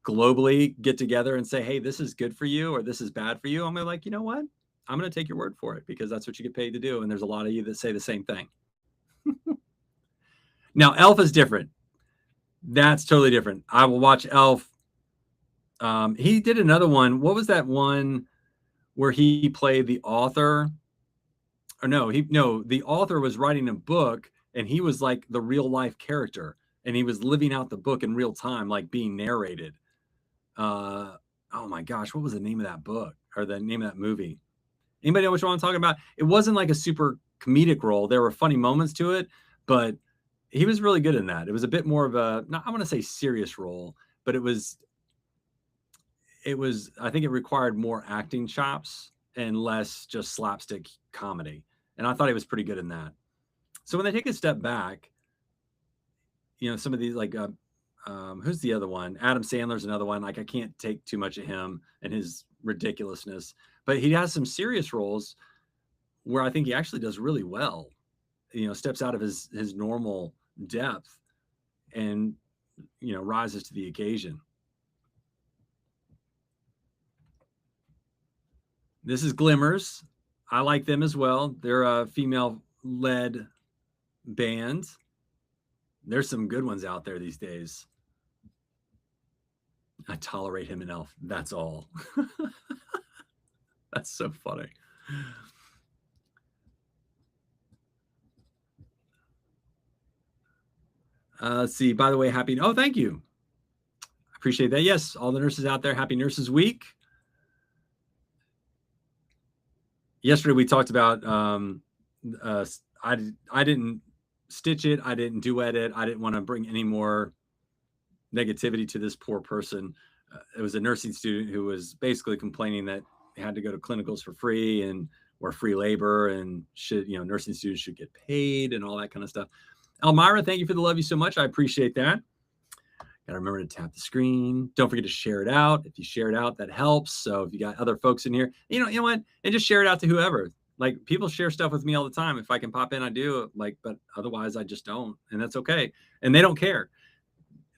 globally get together and say, hey, this is good for you or this is bad for you, I'm like, you know what? I'm going to take your word for it because that's what you get paid to do. And there's a lot of you that say the same thing. Now, Elf is different. That's totally different. I will watch Elf. He did another one. What was that one where he played the author? Or the author was writing a book and he was like the real life character and he was living out the book in real time, like being narrated. Oh my gosh, what was the name of that book or the name of that movie? Anybody know which one I'm talking about? It wasn't like a super comedic role. There were funny moments to it, but he was really good in that. It was a bit more of a, not I want to say serious role, but it was, I think it required more acting chops and less just slapstick comedy. And I thought he was pretty good in that. So when they take a step back, some of these who's the other one? Adam Sandler's another one. Like I can't take too much of him and his ridiculousness, but he has some serious roles where I think he actually does really well. Steps out of his normal depth and rises to the occasion. This is Glimmers. I like them as well. They're a female-led band. There's some good ones out there these days. I tolerate him enough. That's all. That's so funny. Let's see. By the way, happy. Oh, thank you. I appreciate that. Yes, all the nurses out there, happy Nurses Week. Yesterday we talked about. I didn't stitch it. I didn't duet it. I didn't want to bring any more negativity to this poor person. It was a nursing student who was basically complaining that he had to go to clinicals for free and or free labor and should, nursing students should get paid and all that kind of stuff. Elmira, thank you for the love you so much. I appreciate that. Gotta remember to tap the screen. Don't forget to share it out. If you share it out, that helps. So if you got other folks in here, you know what? And just share it out to whoever. Like people share stuff with me all the time. If I can pop in, I do. But otherwise I just don't. And that's okay. And they don't care.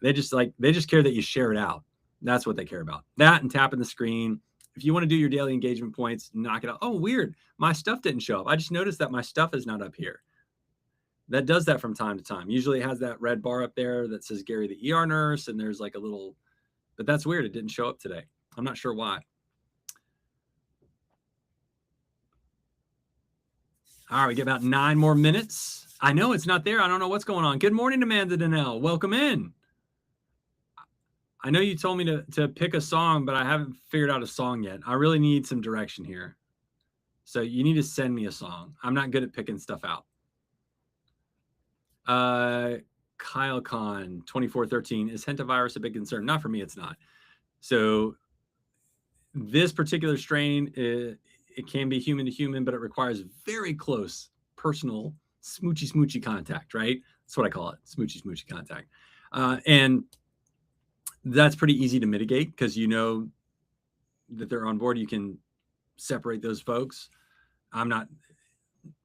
They just care that you share it out. That's what they care about. That and tapping the screen. If you want to do your daily engagement points, knock it out. Oh, weird. My stuff didn't show up. I just noticed that my stuff is not up here. That does that from time to time. Usually it has that red bar up there that says Gary the ER nurse, and there's like a little, but that's weird. It didn't show up today. I'm not sure why. All right, we get about 9 more minutes. I know it's not there. I don't know what's going on. Good morning, Amanda Donnell. Welcome in. I know you told me to pick a song, but I haven't figured out a song yet. I really need some direction here. So you need to send me a song. I'm not good at picking stuff out. Kyle Khan 2413, is hantavirus a big concern? Not for me, it's not. So this particular strain, it can be human to human, but it requires very close personal smoochy contact, right? That's what I call it, smoochy contact. And that's pretty easy to mitigate because you know that they're on board. You can separate those folks.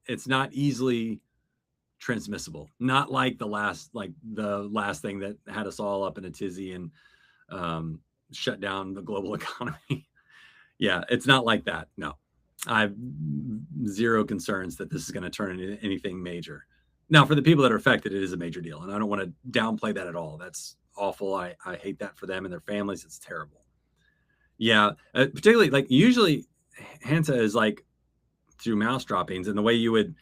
It's not easily transmissible, not like the last thing that had us all up in a tizzy and shut down the global economy. Yeah, it's not like that. No, I have zero concerns that this is going to turn into anything major. Now, for the people that are affected, it is a major deal, and I don't want to downplay that at all. That's awful. I hate that for them and their families. It's terrible. Yeah, particularly like usually Hanta is like through mouse droppings, and the way you would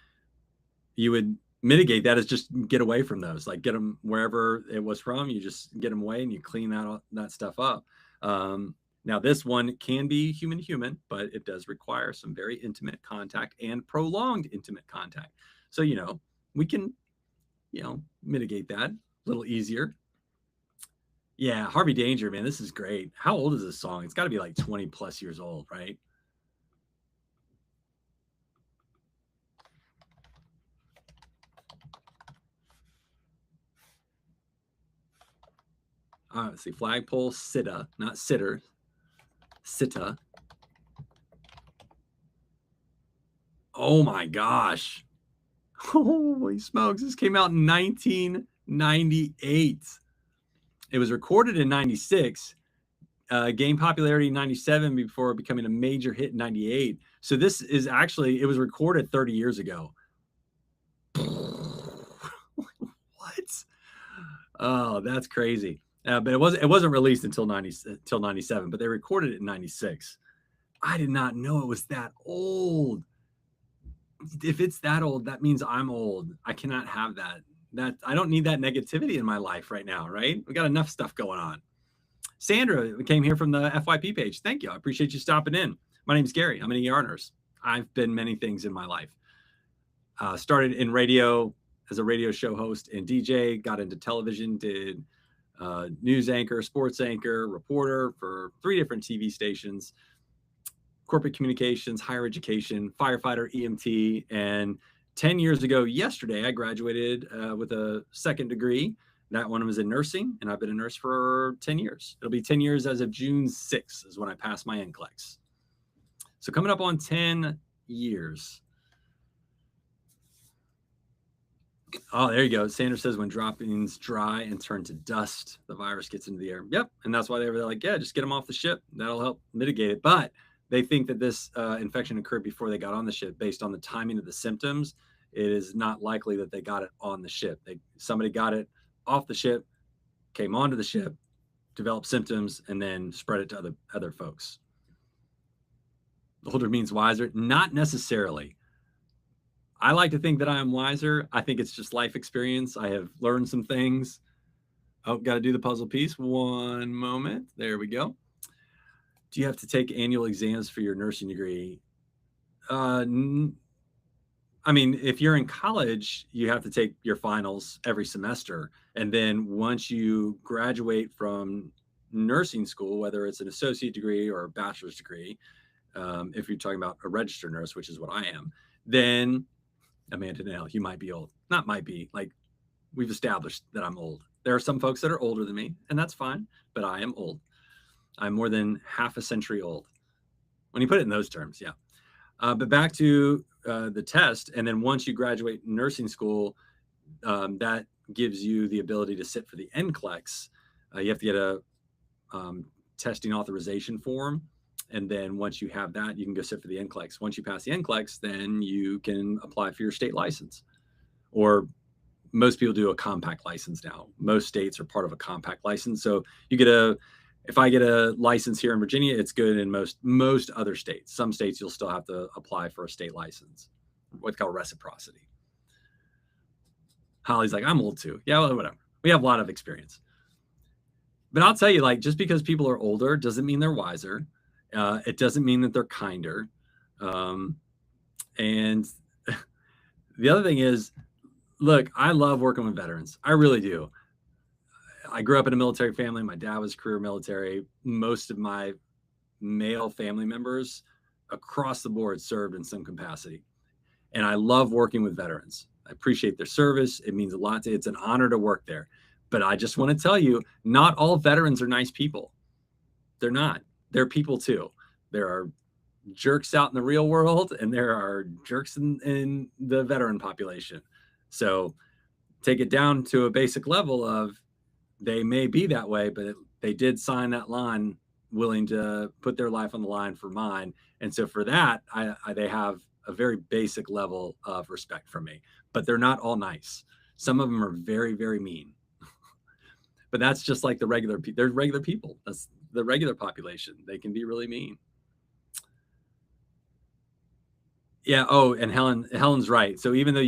mitigate that is just get away from those, like get them wherever it was from. You just get them away and you clean that stuff up. Now this one can be human to human, but it does require some very intimate contact and prolonged intimate contact. So, we can, mitigate that a little easier. Yeah, Harvey Danger, man, this is great. How old is this song? It's got to be like 20 plus years old, right? Let's see, flagpole, sitta, not sitter, sitta. Oh my gosh. Holy smokes, this came out in 1998. It was recorded in 96, gained popularity in 97 before becoming a major hit in 98. So this is actually, it was recorded 30 years ago. What? Oh, that's crazy. But it wasn't released until 97, but they recorded it in 96. I did not know it was that old. If it's that old, that means I'm old. I cannot have that. I don't need that negativity in my life right now, right? We got enough stuff going on. Sandra came here from the FYP page. Thank you. I appreciate you stopping in. My name's Gary. I'm an ER nurse. I've been many things in my life. Started in radio as a radio show host and DJ, got into television, did news anchor, sports anchor, reporter for 3 different TV stations, corporate communications, higher education, firefighter, EMT, and 10 years ago yesterday, I graduated with a second degree. That one was in nursing, and I've been a nurse for 10 years. It'll be 10 years as of June 6th is when I passed my NCLEX. So coming up on 10 years. Oh, there you go. Sanders says when droppings dry and turn to dust, the virus gets into the air. Yep. And that's why they were like, yeah, just get them off the ship. That'll help mitigate it. But they think that this infection occurred before they got on the ship based on the timing of the symptoms. It is not likely that they got it on the ship. Somebody got it off the ship, came onto the ship, developed symptoms, and then spread it to other folks. Older means wiser? Not necessarily. I like to think that I am wiser. I think it's just life experience. I have learned some things. Oh, got to do the puzzle piece. One moment. There we go. Do you have to take annual exams for your nursing degree? I mean, if you're in college, you have to take your finals every semester. And then once you graduate from nursing school, whether it's an associate degree or a bachelor's degree, if you're talking about a registered nurse, which is what I am, then Amanda Nail, you might be old. Not might be, like, we've established that I'm old. There are some folks that are older than me, and that's fine, but I am old. I'm more than half a century old. When you put it in those terms, yeah. But back to the test, and then once you graduate nursing school, that gives you the ability to sit for the NCLEX. You have to get a testing authorization form, and then once you have that, you can go sit for the NCLEX. Once you pass the NCLEX, then you can apply for your state license. Or most people do a compact license now. Most states are part of a compact license. So you get if I get a license here in Virginia, it's good in most other states. Some states you'll still have to apply for a state license, what's called reciprocity. Holly's like, I'm old too. Yeah, well, whatever. We have a lot of experience. But I'll tell you, like, just because people are older doesn't mean they're wiser. It doesn't mean that they're kinder. And the other thing is, look, I love working with veterans. I really do. I grew up in a military family. My dad was career military. Most of my male family members across the board served in some capacity. And I love working with veterans. I appreciate their service. It means a lot it's an honor to work there. But I just want to tell you, not all veterans are nice people. They're not. They're people too. There are jerks out in the real world, and there are jerks in the veteran population. So take it down to a basic level of, they may be that way, but they did sign that line willing to put their life on the line for mine. And so for that, they have a very basic level of respect for me, but they're not all nice. Some of them are very, very mean. But that's just like the regular people. They're regular people. That's the regular population. They can be really mean. Yeah. Oh, and Helen's right. So even though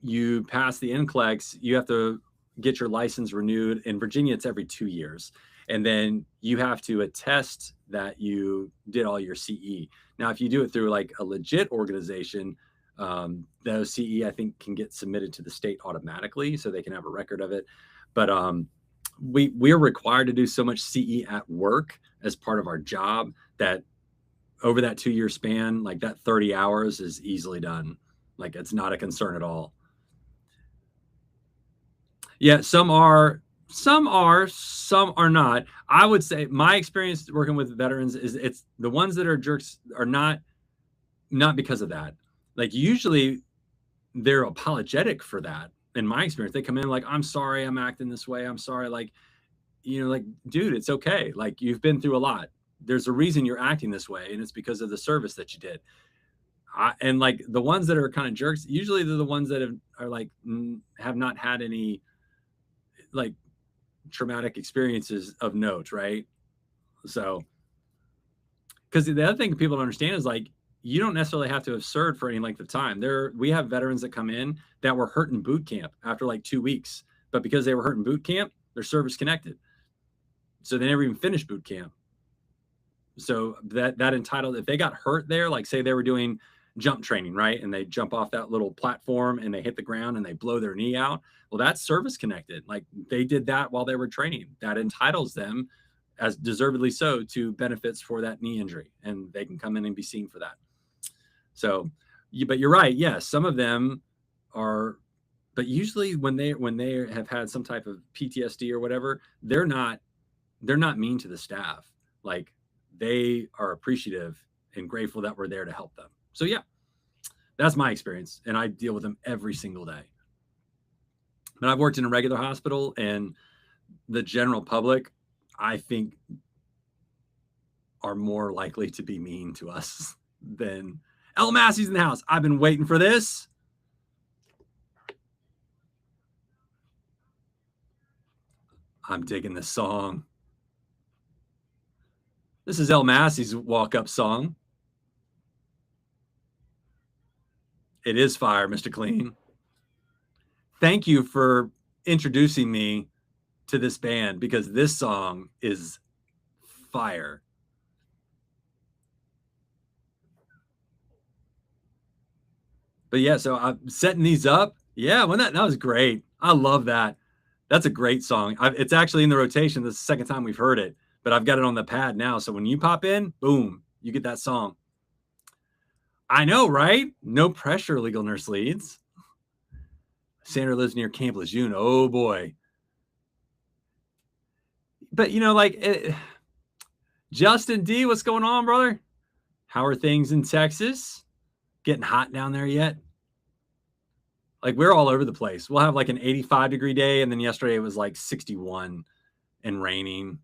you pass the NCLEX, you have to get your license renewed. In Virginia, it's every 2 years. And then you have to attest that you did all your CE. Now, if you do it through like a legit organization, those CE, I think, can get submitted to the state automatically, so they can have a record of it. But we're required to do so much CE at work as part of our job that over that 2 year span, like that 30 hours is easily done. Like, it's not a concern at all. Yeah, some are, some are not. I would say my experience working with veterans is it's the ones that are jerks are not because of that. Like, usually they're apologetic for that. In my experience, they come in like, I'm sorry, I'm acting this way. I'm sorry. Like, like, dude, it's okay. Like, you've been through a lot. There's a reason you're acting this way, and it's because of the service that you did. And like the ones that are kind of jerks, usually they're the ones that have not had any like traumatic experiences of note, right? So, because the other thing people don't understand is, like, you don't necessarily have to have served for any length of time. We have veterans that come in that were hurt in boot camp after like 2 weeks, but because they were hurt in boot camp, they're service connected, so they never even finished boot camp. So that entitled, if they got hurt there, like say they were doing jump training, right? And they jump off that little platform and they hit the ground and they blow their knee out. Well, that's service connected. Like, they did that while they were training. That entitles them, as deservedly so, to benefits for that knee injury, and they can come in and be seen for that. So, but you're right. Yes, some of them are, but usually when they have had some type of PTSD or whatever, they're not mean to the staff. Like, they are appreciative and grateful that we're there to help them. So yeah, that's my experience, and I deal with them every single day. But I've worked in a regular hospital, and the general public, I think, are more likely to be mean to us than El Massey's in the house. I've been waiting for this. I'm digging this song. This is El Massey's walk-up song. It is fire, Mr. Clean. Thank you for introducing me to this band because this song is fire. But yeah, so I'm setting these up. Yeah, when that was great. I love that. That's a great song. It's actually in the rotation. This is the second time we've heard it, but I've got it on the pad now. So when you pop in, boom, you get that song. I know, right? No pressure, Legal Nurse Leads. Sandra lives near Camp Lejeune. Oh boy. But you know, like Justin D, what's going on, brother? How are things in Texas? Getting hot down there yet? Like we're all over the place. We'll have like an 85-degree day, and then yesterday it was like 61 and raining.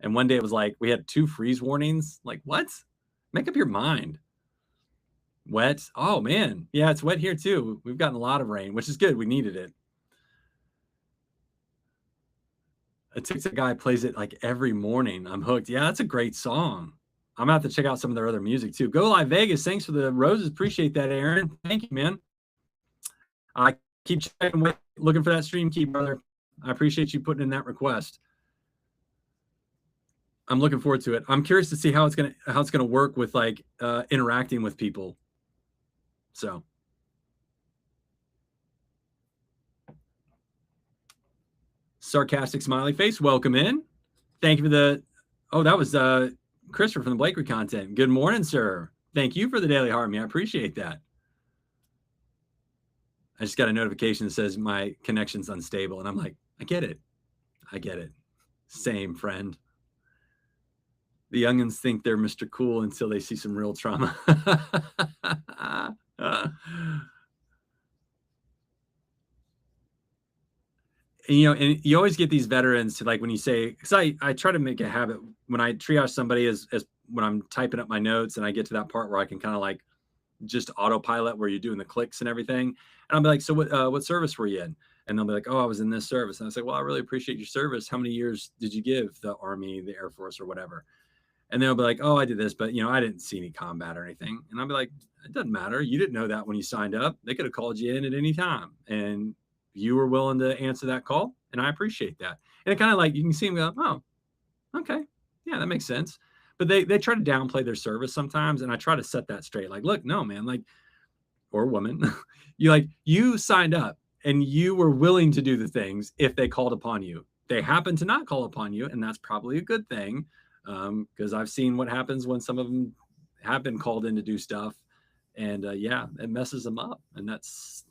And one day it was like we had 2 freeze warnings. Like, what? Make up your mind. Wet. Oh man. Yeah, it's wet here too. We've gotten a lot of rain, which is good. We needed it. A TikTok guy plays it like every morning. I'm hooked. Yeah, that's a great song. I'm gonna have to check out some of their other music too. Go Live Vegas. Thanks for the roses. Appreciate that, Aaron. Thank you, man. I keep checking, looking for that stream key, brother. I appreciate you putting in that request. I'm looking forward to it. I'm curious to see how it's gonna work with like interacting with people. So sarcastic smiley face. Welcome in. Thank you for the. Oh, that was Christopher from the Blakely content. Good morning, sir. Thank you for the daily harmony. I appreciate that. I just got a notification that says my connection's unstable, and I'm like, I get it. I get it. Same, friend. The youngins think they're Mr. Cool until they see some real trauma. And, you know, and you always get these veterans to like when you say, because I try to make a habit when I triage somebody as when I'm typing up my notes and I get to that part where I can kind of like just autopilot where you're doing the clicks and everything. And I'll be like, so what service were you in? And they'll be like, oh, I was in this service. And I say, well, I really appreciate your service. How many years did you give the Army, the Air Force, or whatever? And they'll be like, oh, I did this, but you know, I didn't see any combat or anything. And I'll be like, it doesn't matter. You didn't know that when you signed up. They could have called you in at any time. And you were willing to answer that call. And I appreciate that. And it kind of like, you can see them go, oh, okay. Yeah, that makes sense. But they try to downplay their service sometimes. And I try to set that straight. Like, look, no, man, like, or woman, you signed up and you were willing to do the things if they called upon you. They happen to not call upon you. And that's probably a good thing. Because I've seen what happens when some of them have been called in to do stuff. And yeah, it messes them up. And that's,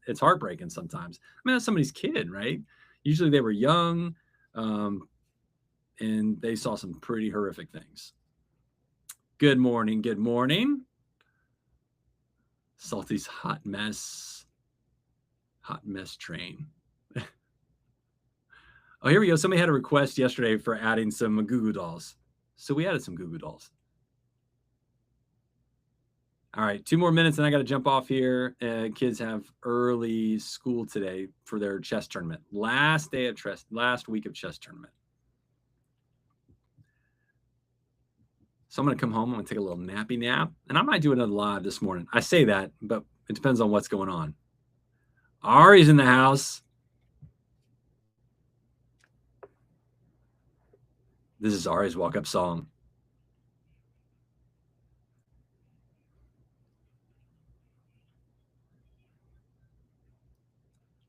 it's heartbreaking sometimes. I mean, that's somebody's kid, right? Usually they were young and they saw some pretty horrific things. Good morning. Good morning. Salty's hot mess train. Oh, here we go. Somebody had a request yesterday for adding some Goo Goo Dolls. So we added some Goo Goo Dolls. All right, 2 more minutes and I got to jump off here. Kids have early school today for their chess tournament. Last week of chess tournament. So I'm going to come home. I'm going to take a little nappy nap. And I might do another live this morning. I say that, but it depends on what's going on. Ari's in the house. This is Ari's walk-up song.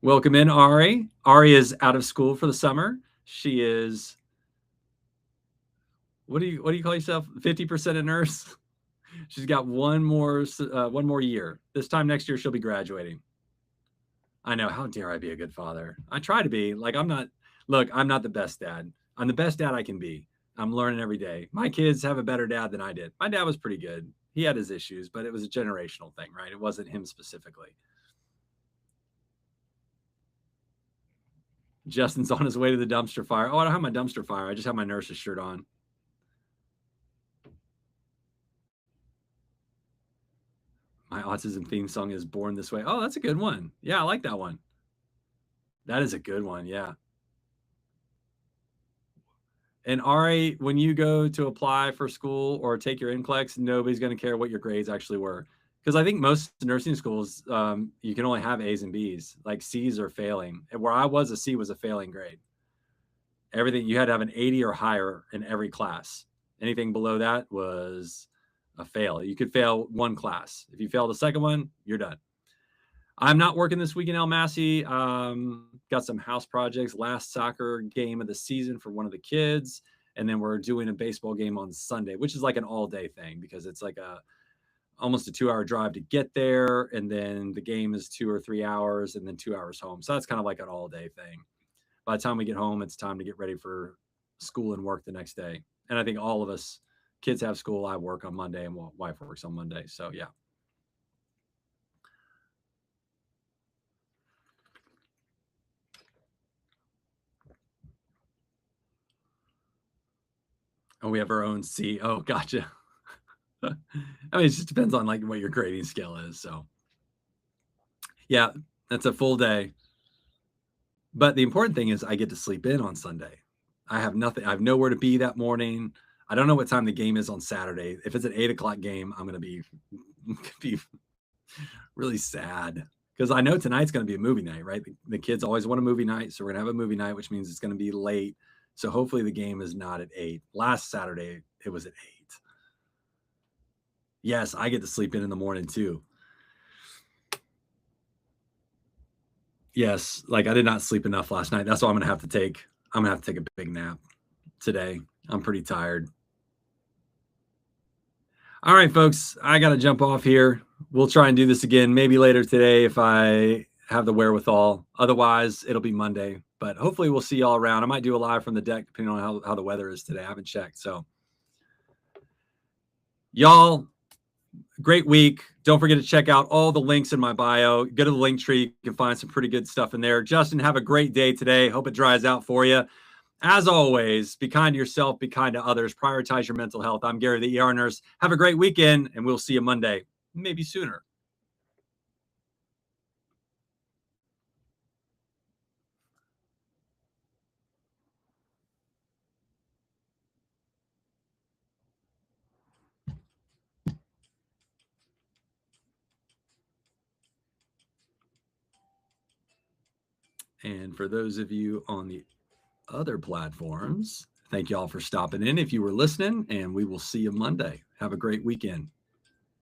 Welcome in, Ari. Ari is out of school for the summer. She is, what do you call yourself? 50% a nurse. She's got one more year. This time next year, she'll be graduating. I know. How dare I be a good father? I try to be. Like, I'm not the best dad. I'm the best dad I can be. I'm learning every day. My kids have a better dad than I did. My dad was pretty good. He had his issues, but it was a generational thing, right? It wasn't him specifically. Justin's on his way to the dumpster fire. Oh, I don't have my dumpster fire. I just have my nurse's shirt on. My autism theme song is Born This Way. Oh, that's a good one. Yeah, I like that one. That is a good one. Yeah. And Ari, when you go to apply for school or take your NCLEX, nobody's going to care what your grades actually were. Because I think most nursing schools, you can only have A's and B's. Like C's are failing. And where I was, a C was a failing grade. Everything, you had to have an 80 or higher in every class. Anything below that was a fail. You could fail one class. If you fail the second one, you're done. I'm not working this week in El Massey. Got some house projects, last soccer game of the season for one of the kids. And then we're doing a baseball game on Sunday, which is like an all day thing because it's like almost a 2-hour drive to get there. And then the game is 2 or 3 hours and then 2 hours home. So that's kind of like an all day thing. By the time we get home, it's time to get ready for school and work the next day. And I think all of us kids have school. I work on Monday and wife works on Monday. So yeah. And we have our own C. Oh, gotcha. I mean, it just depends on like what your grading scale is. So yeah, that's a full day. But the important thing is I get to sleep in on Sunday. I have nothing. I have nowhere to be that morning. I don't know what time the game is on Saturday. If it's an 8 o'clock game, I'm going to be really sad because I know tonight's going to be a movie night, right? The kids always want a movie night. So we're going to have a movie night, which means it's going to be late. So hopefully the game is not at 8. Last Saturday, it was at 8. Yes, I get to sleep in the morning too. Yes, like I did not sleep enough last night. That's why I'm going to have to take a big nap today. I'm pretty tired. All right, folks, I got to jump off here. We'll try and do this again maybe later today if I have the wherewithal. Otherwise, it'll be Monday. But hopefully we'll see y'all around. I might do a live from the deck depending on how the weather is today. I haven't checked. So y'all, great week. Don't forget to check out all the links in my bio. Go to the link tree. You can find some pretty good stuff in there. Justin, have a great day today. Hope it dries out for you. As always, be kind to yourself, be kind to others, prioritize your mental health. I'm Gary, the ER nurse. Have a great weekend, and we'll see you Monday, maybe sooner. And for those of you on the other platforms, thank you all for stopping in if you were listening, and we will see you Monday. Have a great weekend.